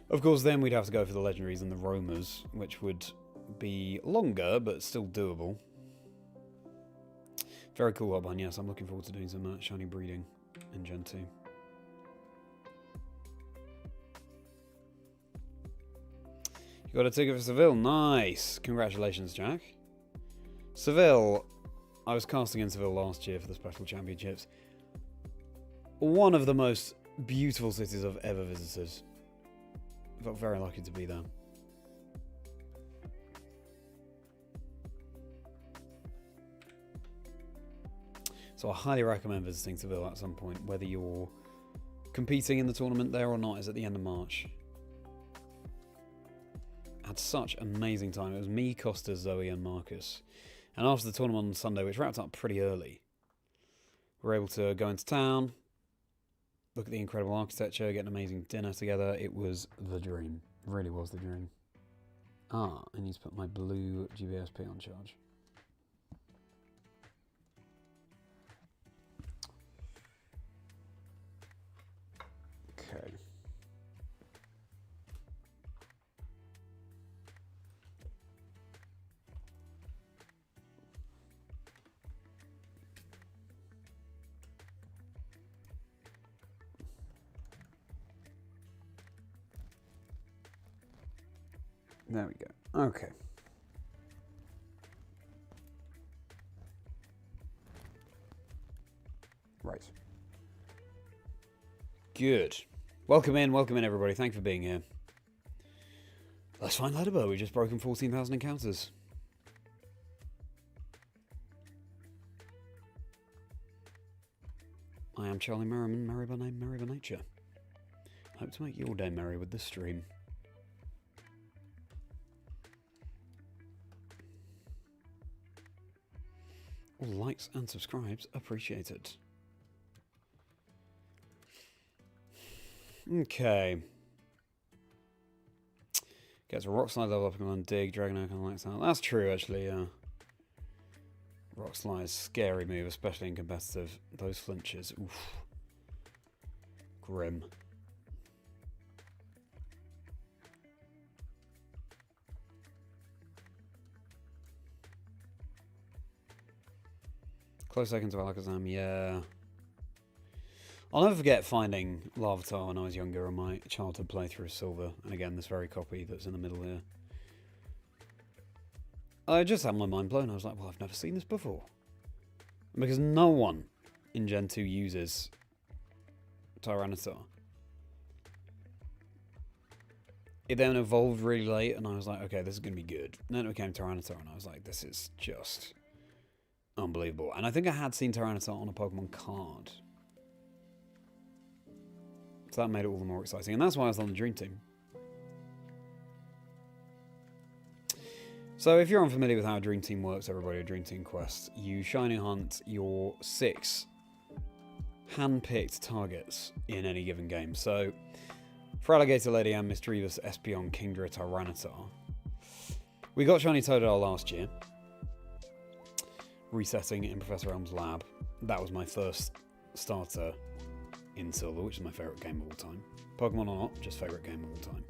Of course, then we'd have to go for the legendaries and the roamers, which would be longer, but still doable. Very cool, Hotbun. Yes, I'm looking forward to doing some shiny breeding in Gen 2. You got a ticket for Seville. Nice. Congratulations, Jack. Seville. I was casting in Seville last year for the Special Championships. One of the most beautiful cities I've ever visited. I felt very lucky to be there. So I highly recommend visiting Seville at some point, whether you're competing in the tournament there or not. Is at the end of March. Had such an amazing time. It was me, Costa, Zoe and Marcus. And after the tournament on Sunday, which wrapped up pretty early, we were able to go into town, look at the incredible architecture, get an amazing dinner together. It was the dream. It really was the dream. I need to put my blue GBSP on charge. Okay. There we go. Okay. Right. Good. Welcome in everybody. Thank you for being here. Let's find LEDYBA. We've just broken 14,000 encounters. I am Charlie Merriman, merry by name, merry by nature. Hope to make your day merry with this stream. All likes and subscribes appreciated. Okay. Gets a rock slide level up on dig, Dragon kind of likes that. That's true, actually. Rock slide is a scary move, especially in competitive. Those flinches, oof. Grim. Close second to Alakazam, yeah. I'll never forget finding Larvitar when I was younger on my childhood playthrough of Silver. And again, this very copy that's in the middle here. I just had my mind blown. I was like, well, I've never seen this before. Because no one in Gen 2 uses Tyranitar. It then evolved really late, and I was like, okay, this is going to be good. And then it became Tyranitar, and I was like, this is just unbelievable. And I think I had seen Tyranitar on a Pokemon card. So that made it all the more exciting. And that's why I was on the Dream Team. So if you're unfamiliar with how a Dream Team works, everybody, a Dream Team quest, you shiny hunt your 6 hand-picked targets in any given game. So for Alligator, Ledyba, Misdreavus, Espeon, Kingdra, Tyranitar, we got shiny Totodile last year, resetting in Professor Elm's lab. That was my first starter in Silver, which is my favourite game of all time. Pokemon or not, just favourite game of all time.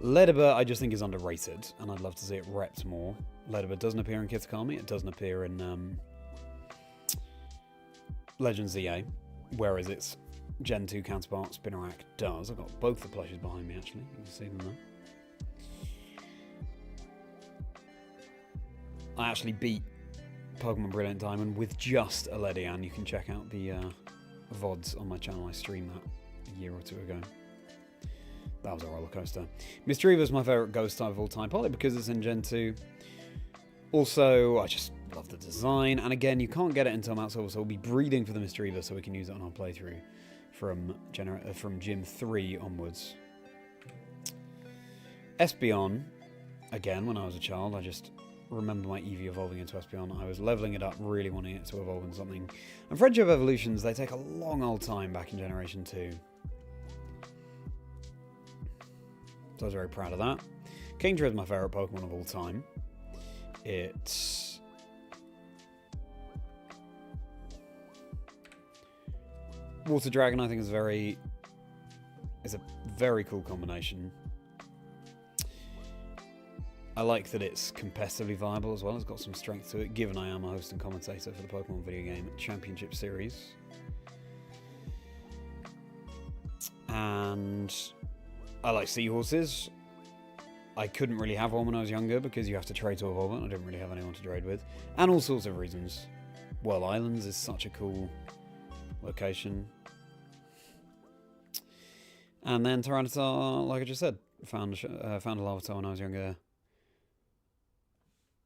LEDYBA I just think is underrated, and I'd love to see it repped more. LEDYBA doesn't appear in Kitakami, it doesn't appear in Legends EA, whereas its Gen 2 counterpart Spinarak does. I've got both the plushes behind me actually, you can see them there. I actually beat Pokemon Brilliant Diamond with just a Ledyba. You can check out the VODs on my channel. I streamed that a year or two ago. That was a roller coaster. Misdreavus is my favourite ghost type of all time, partly because it's in Gen 2. Also, I just love the design. And again, you can't get it until Mount Silver, so we'll be breeding for the Misdreavus so we can use it on our playthrough from Gym 3 onwards. Espeon, again, when I was a child, I just remember my Eevee evolving into Espeon. I was leveling it up, really wanting it to evolve into something. And Friendship Evolutions, they take a long old time back in Generation 2. So I was very proud of that. Kingdra is my favourite Pokemon of all time. It's Water Dragon, I think, is a very cool combination. I like that it's competitively viable as well. It's got some strength to it, given I am a host and commentator for the Pokemon Video Game Championship Series. And I like seahorses. I couldn't really have one when I was younger because you have to trade to evolve it. I didn't really have anyone to trade with. And all sorts of reasons. World Islands is such a cool location. And then Tyranitar, like I just said, found a Larvitar when I was younger.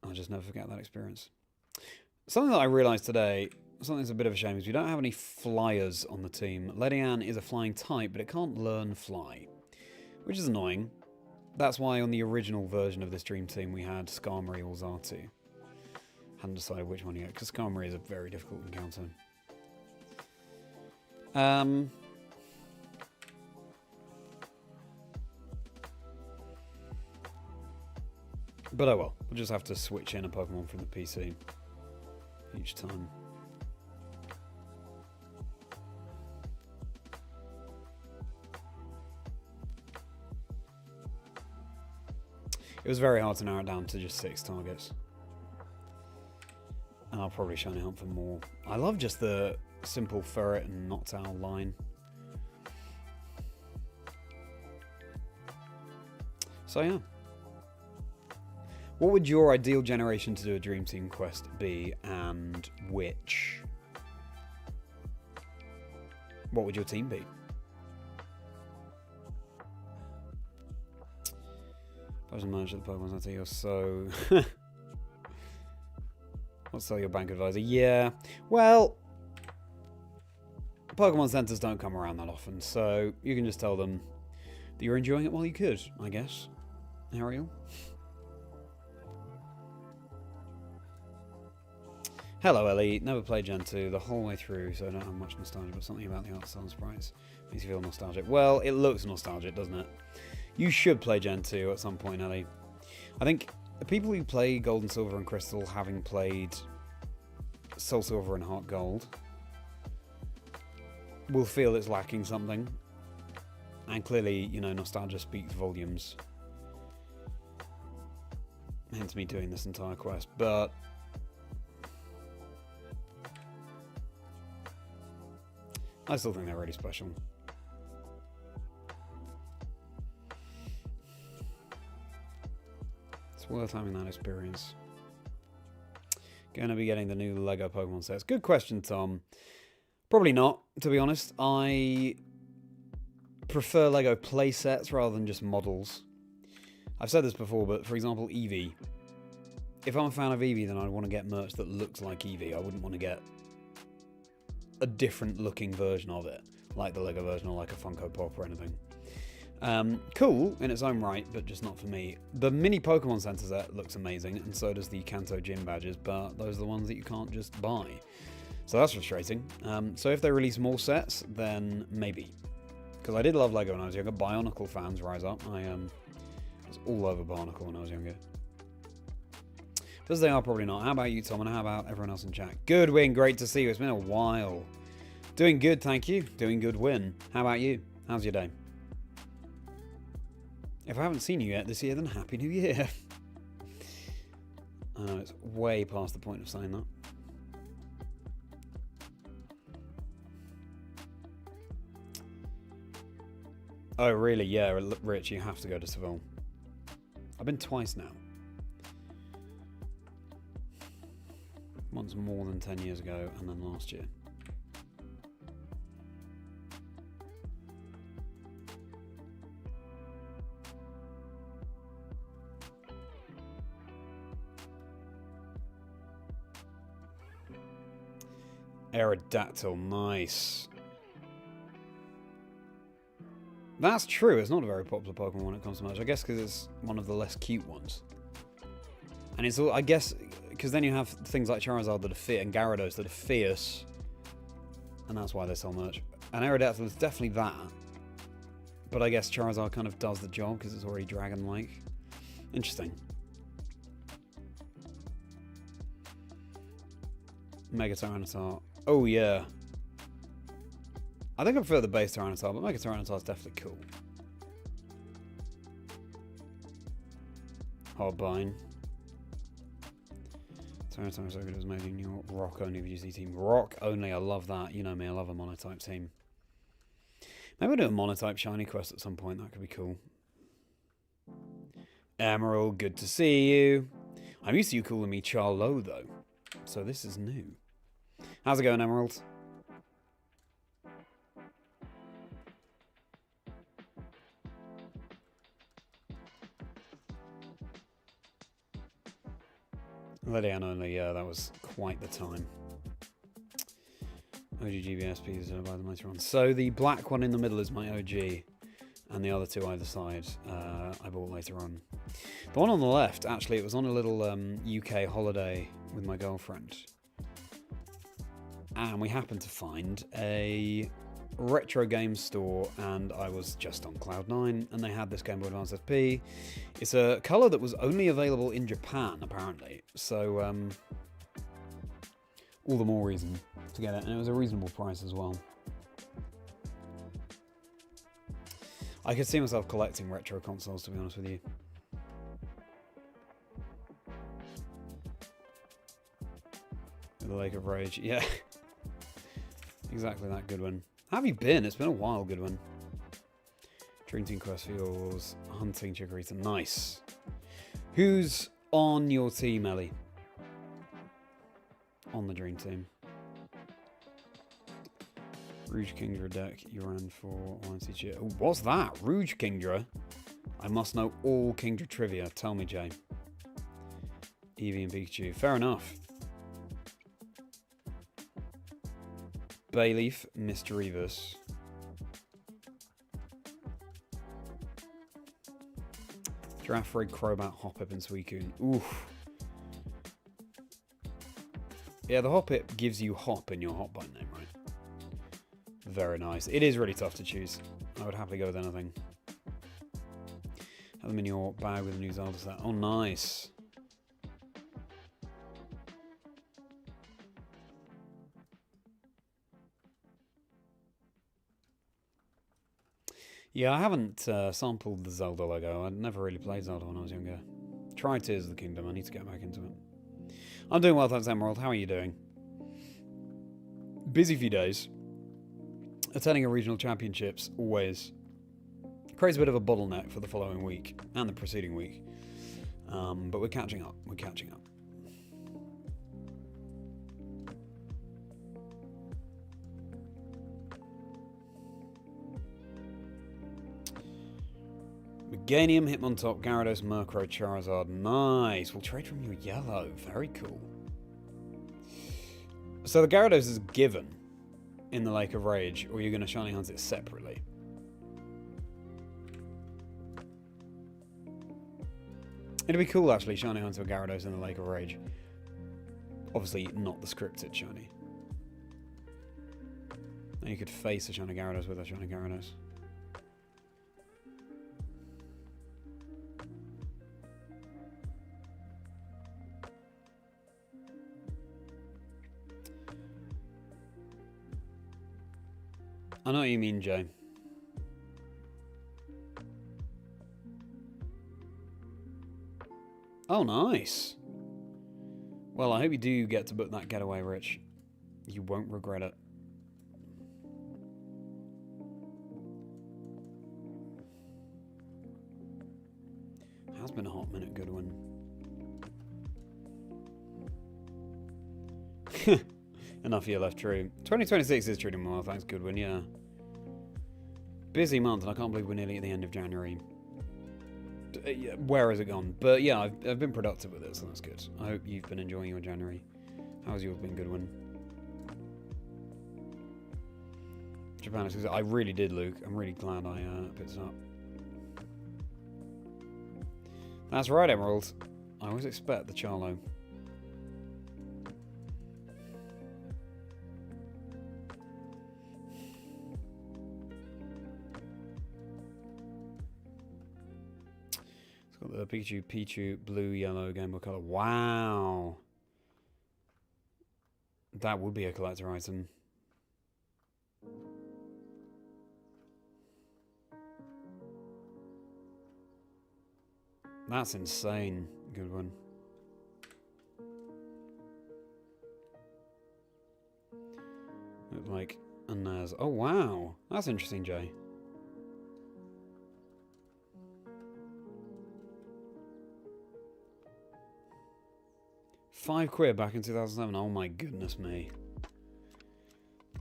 I'll just never forget that experience. Something that I realised today, something that's a bit of a shame, is we don't have any flyers on the team. Ledyba is a flying type, but it can't learn fly, which is annoying. That's why on the original version of this Dream Team we had Skarmory or Xatu. Hadn't decided which one yet, because Skarmory is a very difficult encounter. But oh well, we'll just have to switch in a Pokemon from the PC each time. It was very hard to narrow it down to just 6 targets. And I'll probably shiny hunt for more. I love just the simple Ferret and Noctowl line. So yeah. What would your ideal generation to do a Dream Team quest be, and which? What would your team be? If I was a manager of the Pokemon, I'd say you're so... I'll sell your bank advisor. Yeah, well, Pokemon centers don't come around that often, so you can just tell them that you're enjoying it while you could, I guess. Ariel? Hello, Ellie. Never played Gen 2 the whole way through, so I don't have much nostalgia, but something about the art style and sprites makes you feel nostalgic. Well, it looks nostalgic, doesn't it? You should play Gen 2 at some point, Ellie. I think the people who play Gold and Silver and Crystal, having played Soul Silver and Heart Gold, will feel it's lacking something. And clearly, you know, nostalgia speaks volumes. Hence me doing this entire quest, but I still think they're really special. It's worth having that experience. Gonna be getting the new Lego Pokemon sets. Good question, Tom. Probably not, to be honest. I prefer Lego play sets rather than just models. I've said this before, but for example, Eevee. If I'm a fan of Eevee, then I'd want to get merch that looks like Eevee. I wouldn't want to get a different looking version of it, like the Lego version or like a Funko Pop or anything. Cool in its own right, but just not for me. The mini Pokemon Center set looks amazing, and so does the Kanto Gym badges, but those are the ones that you can't just buy. So that's frustrating. So if they release more sets, then maybe. Because I did love Lego when I was younger. Bionicle fans rise up. I was all over Bionicle when I was younger. As they are, probably not. How about you, Tom? And how about everyone else in chat? Good win. Great to see you. It's been a while. Doing good, thank you. Doing good win. How about you? How's your day? If I haven't seen you yet this year, then Happy New Year. I know, it's way past the point of saying that. Oh, really? Yeah, Rich, you have to go to Seville. I've been twice now. Once more than 10 years ago, and then last year. Aerodactyl, nice. That's true, it's not a very popular Pokemon when it comes to merch. I guess because it's one of the less cute ones. And it's all, I guess, because then you have things like Charizard that are fierce and Gyarados that are fierce. And that's why they sell merch. And Aerodactyl is definitely that. But I guess Charizard kind of does the job because it's already dragon-like. Interesting. Mega Tyranitar. Oh, yeah. I think I prefer the base Tyranitar, but Mega Tyranitar is definitely cool. Hardbine. Tyranitar is so good as making your rock only VGC team. Rock only, I love that. You know me, I love a monotype team. Maybe we'll do a monotype shiny quest at some point, that could be cool. Emerald, good to see you. I'm used to you calling me Charlo though, so this is new. How's it going, Emerald? Lydian only, yeah, that was quite the time. OG GBSPs by the Mighty Run. So the black one in the middle is my OG, and the other two either side I bought later on. The one on the left, actually, it was on a little UK holiday with my girlfriend. And we happened to find a retro game store, and I was just on Cloud9, and they had this Game Boy Advance SP. It's a colour that was only available in Japan, apparently, so all the more reason to get it, and it was a reasonable price as well. I could see myself collecting retro consoles, to be honest with you. The Lake of Rage, yeah. Exactly that, Goodwin. How have you been? It's been a while, Goodwin. Dream Team Quest for yours. Hunting Chikorita. Nice. Who's on your team, Ellie? On the Dream Team. Rouge Kingdra deck you ran for YMCG. Oh, what's that? Rouge Kingdra? I must know all Kingdra trivia. Tell me, Jay. Eevee and Pikachu. Fair enough. Bayleaf, Mischievous. Giraffrig, Crobat, Hoppip, and Suicune. Oof. Yeah, the Hoppip gives you Hop in your Hotbite name, right? Very nice. It is really tough to choose. I would happily go with anything. Have them in your bag with a new Zelda set. Oh, nice. Yeah, I haven't sampled the Zelda logo. I never really played Zelda when I was younger. Tried Tears of the Kingdom. I need to get back into it. I'm doing well, thanks, Emerald. How are you doing? Busy few days. Attending a regional championships always creates a bit of a bottleneck for the following week and the preceding week. But we're catching up. We're catching up. Meganium, Hitmontop, Gyarados, Murkrow, Charizard. Nice. We'll trade from your yellow. Very cool. So the Gyarados is given in the Lake of Rage, or you're going to Shiny Hunt it separately? It'd be cool, actually, Shiny Hunt a Gyarados in the Lake of Rage. Obviously, not the scripted Shiny. And you could face a Shiny Gyarados with a Shiny Gyarados. I know what you mean, Jay. Oh, nice. Well, I hope you do get to book that getaway, Rich. You won't regret it. Has been a hot minute, Goodwin. Enough year left, true. 2026 is treating me well, thanks, Goodwin, yeah. Busy month, and I can't believe we're nearly at the end of January. Where has it gone? But yeah, I've been productive with it, so that's good. I hope you've been enjoying your January. How's yours been, Goodwin? Japan is... I really did, Luke. I'm really glad I picked it up. That's right, Emerald. I always expect the Charlo. Got the Pikachu, Pichu, blue, yellow, Game Boy Color. Wow. That would be a collector item. That's insane. Good one. Look like a Naz. Oh, wow. That's interesting, Jay. £5 back in 2007. Oh my goodness me.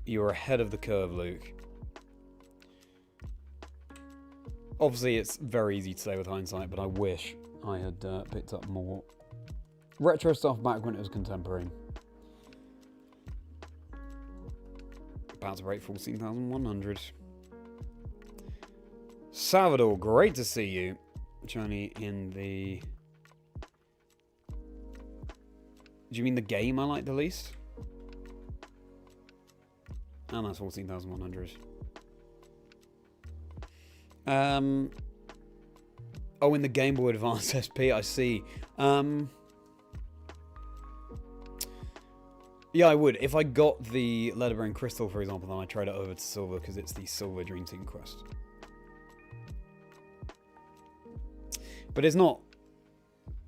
You're ahead of the curve, Luke. Obviously, it's very easy to say with hindsight, but I wish I had picked up more retro stuff back when it was contemporary. About to break 14,100. Salvador, great to see you. Johnny in the... Do you mean the game I like the least? And that's 14,100. Oh, in the Game Boy Advance SP, I see. Yeah, I would. If I got the LEDYBA and Crystal, for example, then I'd trade it over to Silver because it's the Silver Dream Team quest. But it's not...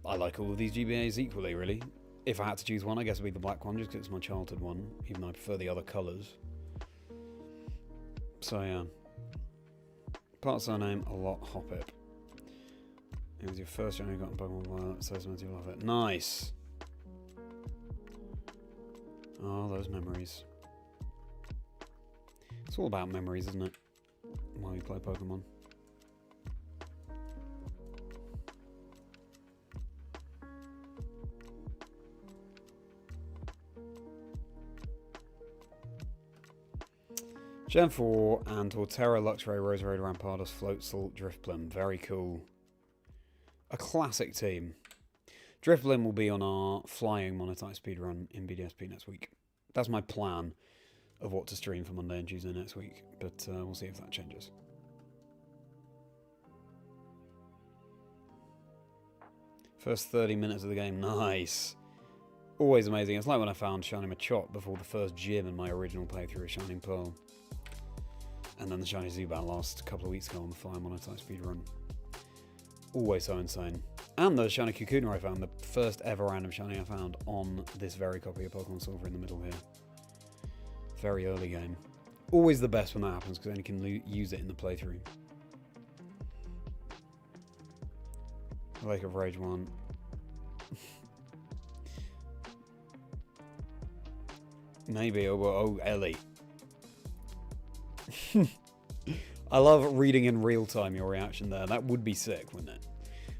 I like all of these GBAs equally, really. If I had to choose one, I guess it would be the black one, just because it's my childhood one, even though I prefer the other colours. So, yeah. Part surname, a lot Hoppip. It was your first time you got in Pokemon Violet, so much you love it. Nice! Oh, those memories. It's all about memories, isn't it? While you play Pokemon. Gen 4 and Torterra, Luxray, Roserade, Rampardos, Floatzel, Drifblim. Very cool. A classic team. Drifblim will be on our flying monetized speedrun in BDSP next week. That's my plan of what to stream for Monday and Tuesday next week, but we'll see if that changes. First 30 minutes of the game, nice. Always amazing. It's like when I found Shiny Machop before the first gym in my original playthrough of Shining Pearl. And then the Shiny Zubat last couple of weeks ago on the Fire monetized speedrun. Always so insane. And the Shiny Kakuna I found, the first ever random Shiny I found on this very copy of Pokemon Silver in the middle here. Very early game. Always the best when that happens, because then you can use it in the playthrough. Lake of Rage 1. Maybe, oh Ellie. I love reading in real time your reaction there. That would be sick, wouldn't it?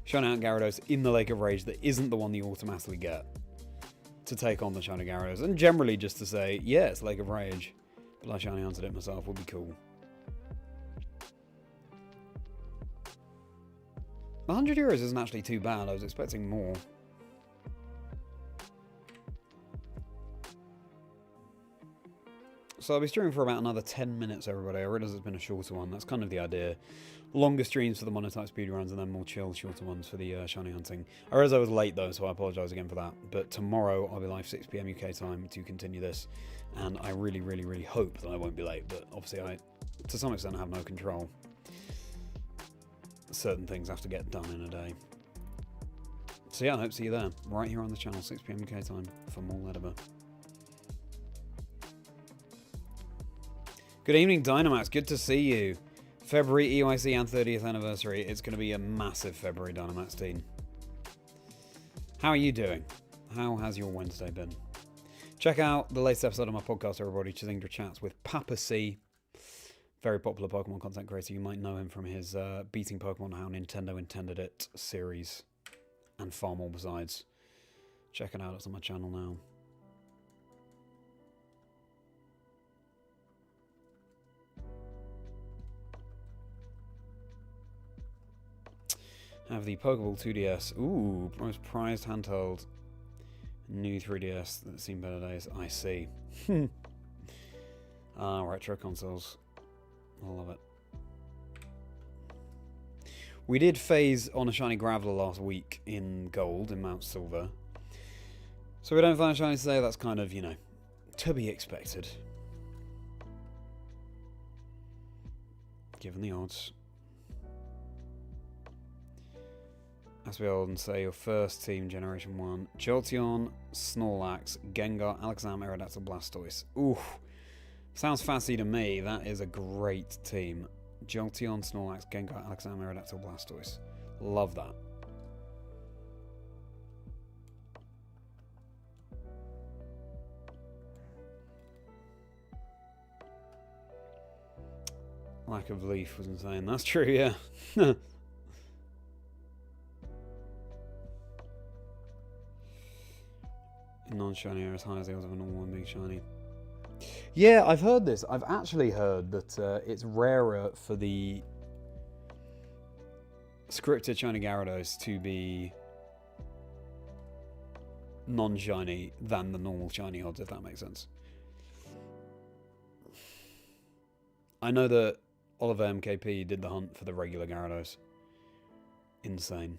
Shiny out Gyarados in the Lake of Rage that isn't the one you automatically get to take on the Shiny Gyarados. And generally just to say, yeah, it's Lake of Rage. But I Shiny answered it myself would be cool. 100 euros isn't actually too bad. I was expecting more. So I'll be streaming for about another 10 minutes, everybody. I realise it's been a shorter one. That's kind of the idea. Longer streams for the monetized speedruns and then more chill, shorter ones for the shiny hunting. I realise I was late though, so I apologise again for that. But tomorrow I'll be live 6 PM UK time to continue this. And I really, really, really hope that I won't be late. But obviously I, to some extent, have no control. Certain things have to get done in a day. So yeah, I hope to see you there. Right here on the channel, 6 PM UK time for more LEDYBA. Good evening, Dynamax. Good to see you. February EYC and 30th anniversary. It's going to be a massive February, Dynamax team. How are you doing? How has your Wednesday been? Check out the latest episode of my podcast, everybody. Chazingdra Chats with Papa C. Very popular Pokemon content creator. You might know him from his Beating Pokemon How Nintendo Intended It series. And far more besides. Check it out. It's on my channel now. Have the Pokeball 2DS. Ooh, most prized handheld. New 3DS that's seen better days. I see. Retro consoles. I love it. We did phase on a shiny Graveler last week in Gold, in Mount Silver. So we don't find a shiny today. That's kind of, you know, to be expected. Given the odds. As we old and say, your first team, Generation 1. Jolteon, Snorlax, Gengar, Alakazam, Aerodactyl, Blastoise. Ooh, sounds fancy to me. That is a great team. Jolteon, Snorlax, Gengar, Alakazam, Aerodactyl, Blastoise. Love that. Lack of leaf was insane. That's true, yeah. Non-shiny are as high as the odds of a normal and big shiny. Yeah, I've heard this. I've actually heard that it's rarer for the scripted shiny Gyarados to be non-shiny than the normal shiny odds, if that makes sense. I know that Oliver MKP did the hunt for the regular Gyarados. Insane.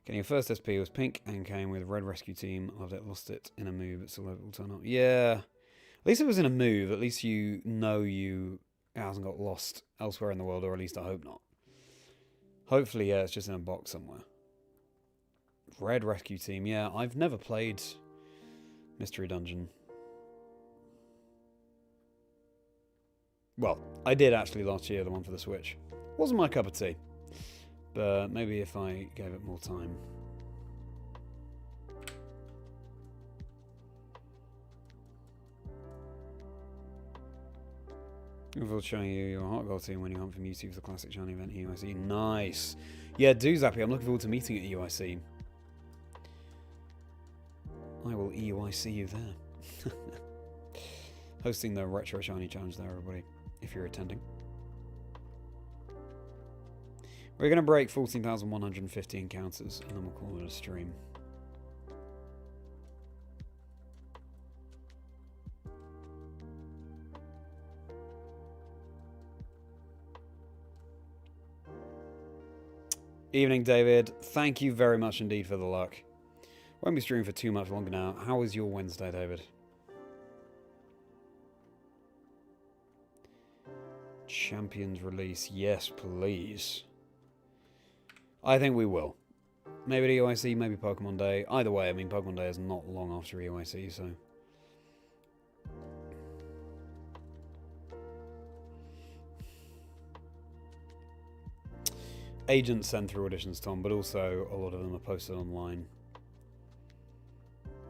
Getting your first SP was pink and came with Red Rescue Team. Loved it, lost it in a move, but still it will turn up. Yeah. At least it was in a move. At least you know it hasn't got lost elsewhere in the world, or at least I hope not. Hopefully, yeah, it's just in a box somewhere. Red Rescue Team. Yeah, I've never played Mystery Dungeon. Well, I did actually last year, the one for the Switch. Wasn't my cup of tea. But maybe if I gave it more time. We'll show you your Heart Gold team when you hunt for Mewtwo for the Classic Shiny event at UIC. Nice. Yeah, do Zappy. I'm looking forward to meeting at UIC. I will EUIC you there. hosting the Retro Shiny Challenge there, everybody, if you're attending. We're going to break 14,150 encounters, and then we'll call it a stream. Evening, David. Thank you very much indeed for the luck. Won't be streaming for too much longer now. How was your Wednesday, David? Champions release. Yes, please. I think we will. Maybe the EOIC, maybe Pokemon Day. Either way, I mean, Pokemon Day is not long after EOIC, so... Agents send through auditions, Tom, but also a lot of them are posted online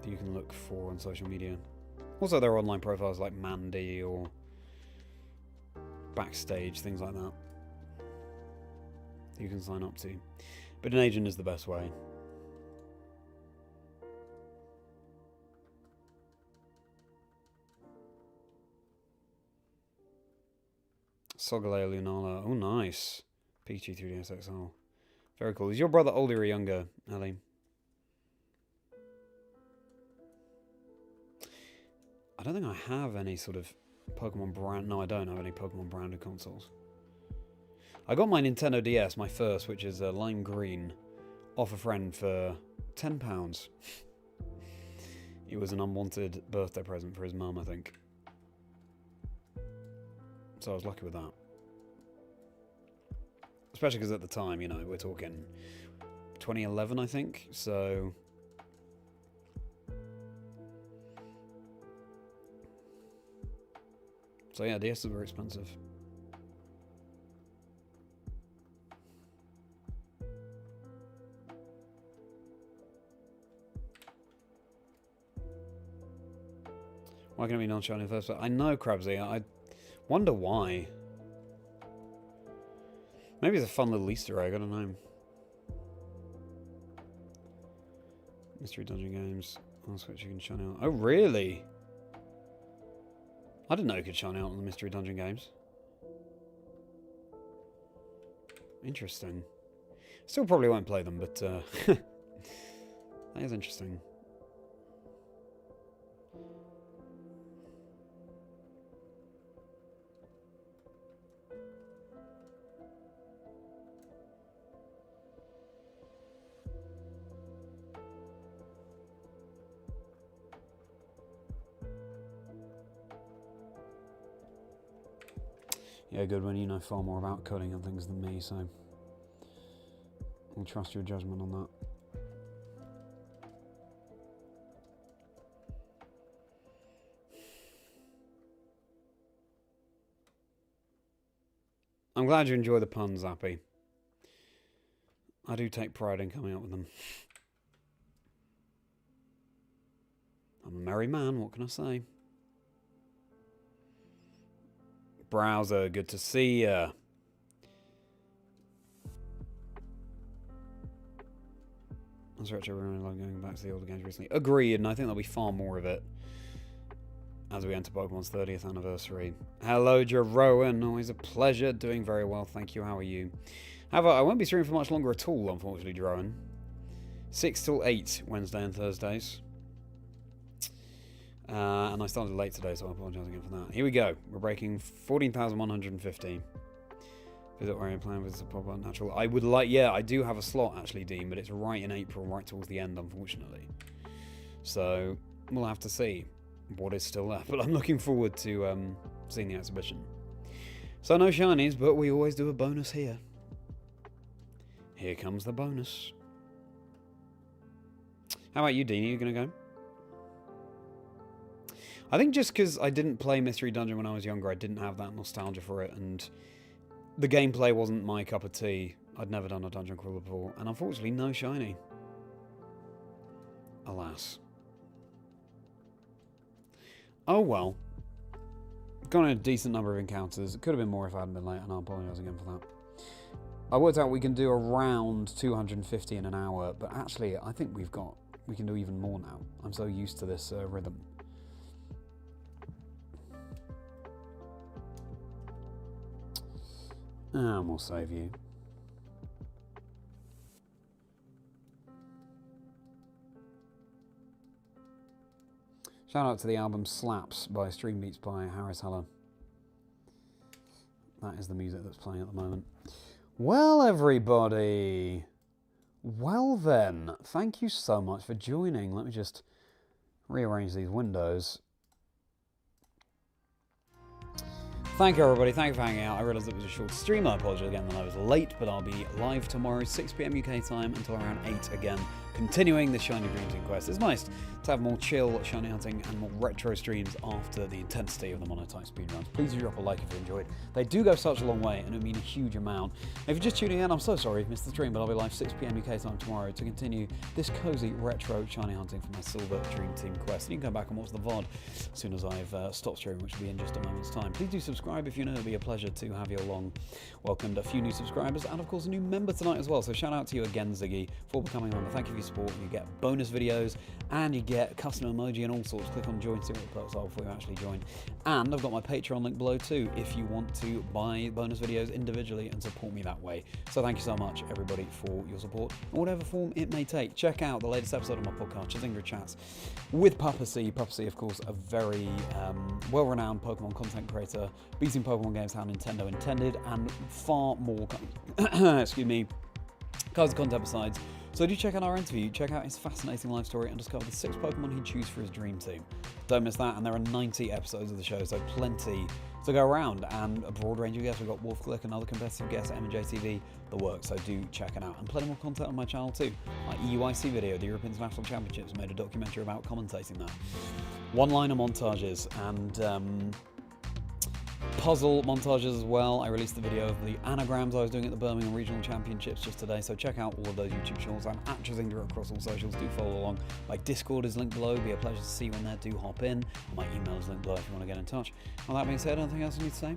that you can look for on social media. Also, there are online profiles like Mandy or Backstage, things like that you can sign up to. But an agent is the best way. Sogaleo Lunala. Oh, nice. Pikachu 3DS XL. Very cool. Is your brother older or younger, Ali? I don't think I have any sort of Pokemon brand. No, I don't have any Pokemon branded consoles. I got my Nintendo DS, my first, which is lime green, off a friend for £10. It was an unwanted birthday present for his mum, I think. So I was lucky with that. Especially because at the time, you know, we're talking 2011, I think. So yeah, DS is very expensive. Why can it be non-shiny in the first place? I know, Krabsy. I wonder why. Maybe it's a fun little Easter egg, I don't know. Mystery Dungeon games. On Switch you can shine out. Oh, really? I didn't know you could shine out on the Mystery Dungeon games. Interesting. Still probably won't play them, but that is interesting. Yeah, Goodwin, you know far more about coding and things than me, so I'll trust your judgment on that. I'm glad you enjoy the puns, Appy. I do take pride in coming up with them. I'm a merry man, what can I say? Browser, good to see ya. I was actually really like going back to the older games recently. Agreed, and I think there'll be far more of it as we enter Pokemon's 30th anniversary. Hello, Jeroen. Always a pleasure. Doing very well, thank you. How are you? However, I won't be streaming for much longer at all, unfortunately, Jeroen. 6 till 8, Wednesday and Thursdays. And I started late today, so I apologise again for that. Here we go. We're breaking 14,150. Visit where I'm playing with the pop-up natural. I would like, yeah, I do have a slot actually, Dean, but it's right in April, right towards the end, unfortunately. So we'll have to see what is still left. But I'm looking forward to seeing the exhibition. So no shinies, but we always do a bonus here. Here comes the bonus. How about you, Dean? Are you going to go? I think just because I didn't play Mystery Dungeon when I was younger, I didn't have that nostalgia for it, and the gameplay wasn't my cup of tea. I'd never done a dungeon crawler before, and unfortunately, no shiny. Alas. Oh well. Got a decent number of encounters. It could have been more if I hadn't been late, and I'll apologise again for that. I worked out we can do around 250 in an hour, but actually, I think we can do even more now. I'm so used to this rhythm. And we'll save you. Shout out to the album Slaps by Stream Beats by Harris Heller. That is the music that's playing at the moment. Well, everybody. Well then, thank you so much for joining. Let me just rearrange these windows. Thank you, everybody. Thank you for hanging out. I realised it was a short stream. I apologise again that I was late, but I'll be live tomorrow, 6 PM UK time, until around 8 again, continuing the Shiny Dreams in Quest. It's nice to have more chill shiny hunting and more retro streams after the intensity of the monotype speedruns. Please do drop a like if you enjoyed. They do go such a long way, and it would mean a huge amount. If you're just tuning in, I'm so sorry if you missed the stream, but I'll be live 6 PM UK time tomorrow to continue this cozy retro shiny hunting for my Silver Dream Team Quest. And you can go back and watch the VOD as soon as I've stopped streaming, which will be in just a moment's time. Please do subscribe if you know. It'll be a pleasure to have you along. Welcomed a few new subscribers and, of course, a new member tonight as well. So shout out to you again, Ziggy, for becoming a member. Thank you for your support. You get bonus videos and you get custom emoji and all sorts. Click on join, see what the perks are before you actually join. And I've got my Patreon link below too if you want to buy bonus videos individually and support me that way. So thank you so much, everybody, for your support in whatever form it may take. Check out the latest episode of my podcast, Chazingdra Chats, with Papa C. Papa C, of course, a very well-renowned Pokemon content creator, beating Pokemon games how Nintendo intended, and far more, excuse me, kinds of content besides. So do check out our interview, check out his fascinating life story, and discover the 6 Pokemon he'd choose for his dream team. Don't miss that, and there are 90 episodes of the show, so plenty to go around, and a broad range of guests. We've got Wolf Click and other competitive guests, M&J TV, the work, so do check it out. And plenty more content on my channel too. My EUIC video, the European International Championships, made a documentary about commentating that. One-liner montages, and puzzle montages as well. I released the video of the anagrams I was doing at the Birmingham Regional Championships just today, so check out all of those YouTube channels. I'm at Chazingdra across all socials. Do follow along. My Discord is linked below. It'll be a pleasure to see you on there. Do hop in. My email is linked below if you want to get in touch. Well, that being said, anything else I need to say?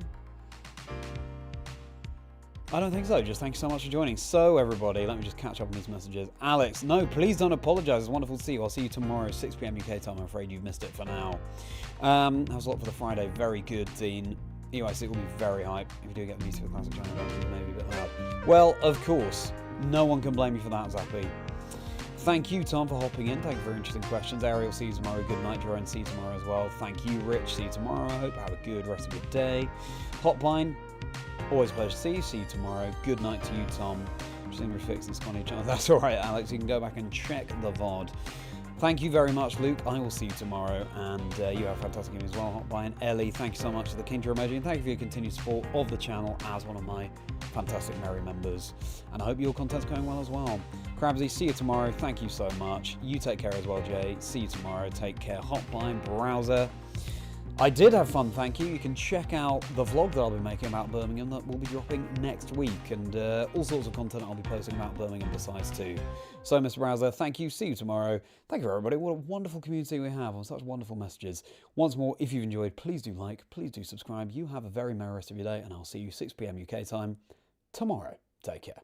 I don't think so. Just thank you so much for joining. So, everybody, let me just catch up on these messages. Alex, no, please don't apologise. It's wonderful to see you. I'll see you tomorrow, 6 PM UK time. I'm afraid you've missed it for now. How's a lot for the Friday? Very good, Dean. EUIC will be very hype. If you do get the music for the classic channel, maybe a bit loud. Well, of course, no one can blame you for that, Zappy. Thank you, Tom, for hopping in. Thank you for interesting questions. Ariel, see you tomorrow. Good night, Jerome. See you tomorrow as well. Thank you, Rich. See you tomorrow. I hope you have a good rest of your day. Hotline, always a pleasure to see you. See you tomorrow. Good night to you, Tom. Just in fixing Scotty channel. That's all right, Alex. You can go back and check the VOD. Thank you very much, Luke. I will see you tomorrow, and you have a fantastic evening as well. Hotline, Ellie, thank you so much for the Kingdra emoji, and thank you for your continued support of the channel as one of my fantastic Merry members. And I hope your content's going well as well. Crabsy, see you tomorrow. Thank you so much. You take care as well, Jay. See you tomorrow. Take care. Hotline, Browser. I did have fun, thank you. You can check out the vlog that I'll be making about Birmingham that will be dropping next week, and all sorts of content I'll be posting about Birmingham besides too. So, Mr. Browser, thank you. See you tomorrow. Thank you, everybody. What a wonderful community we have on such wonderful messages. Once more, if you've enjoyed, please do like, please do subscribe. You have a very merry rest of your day, and I'll see you 6 PM UK time tomorrow. Take care.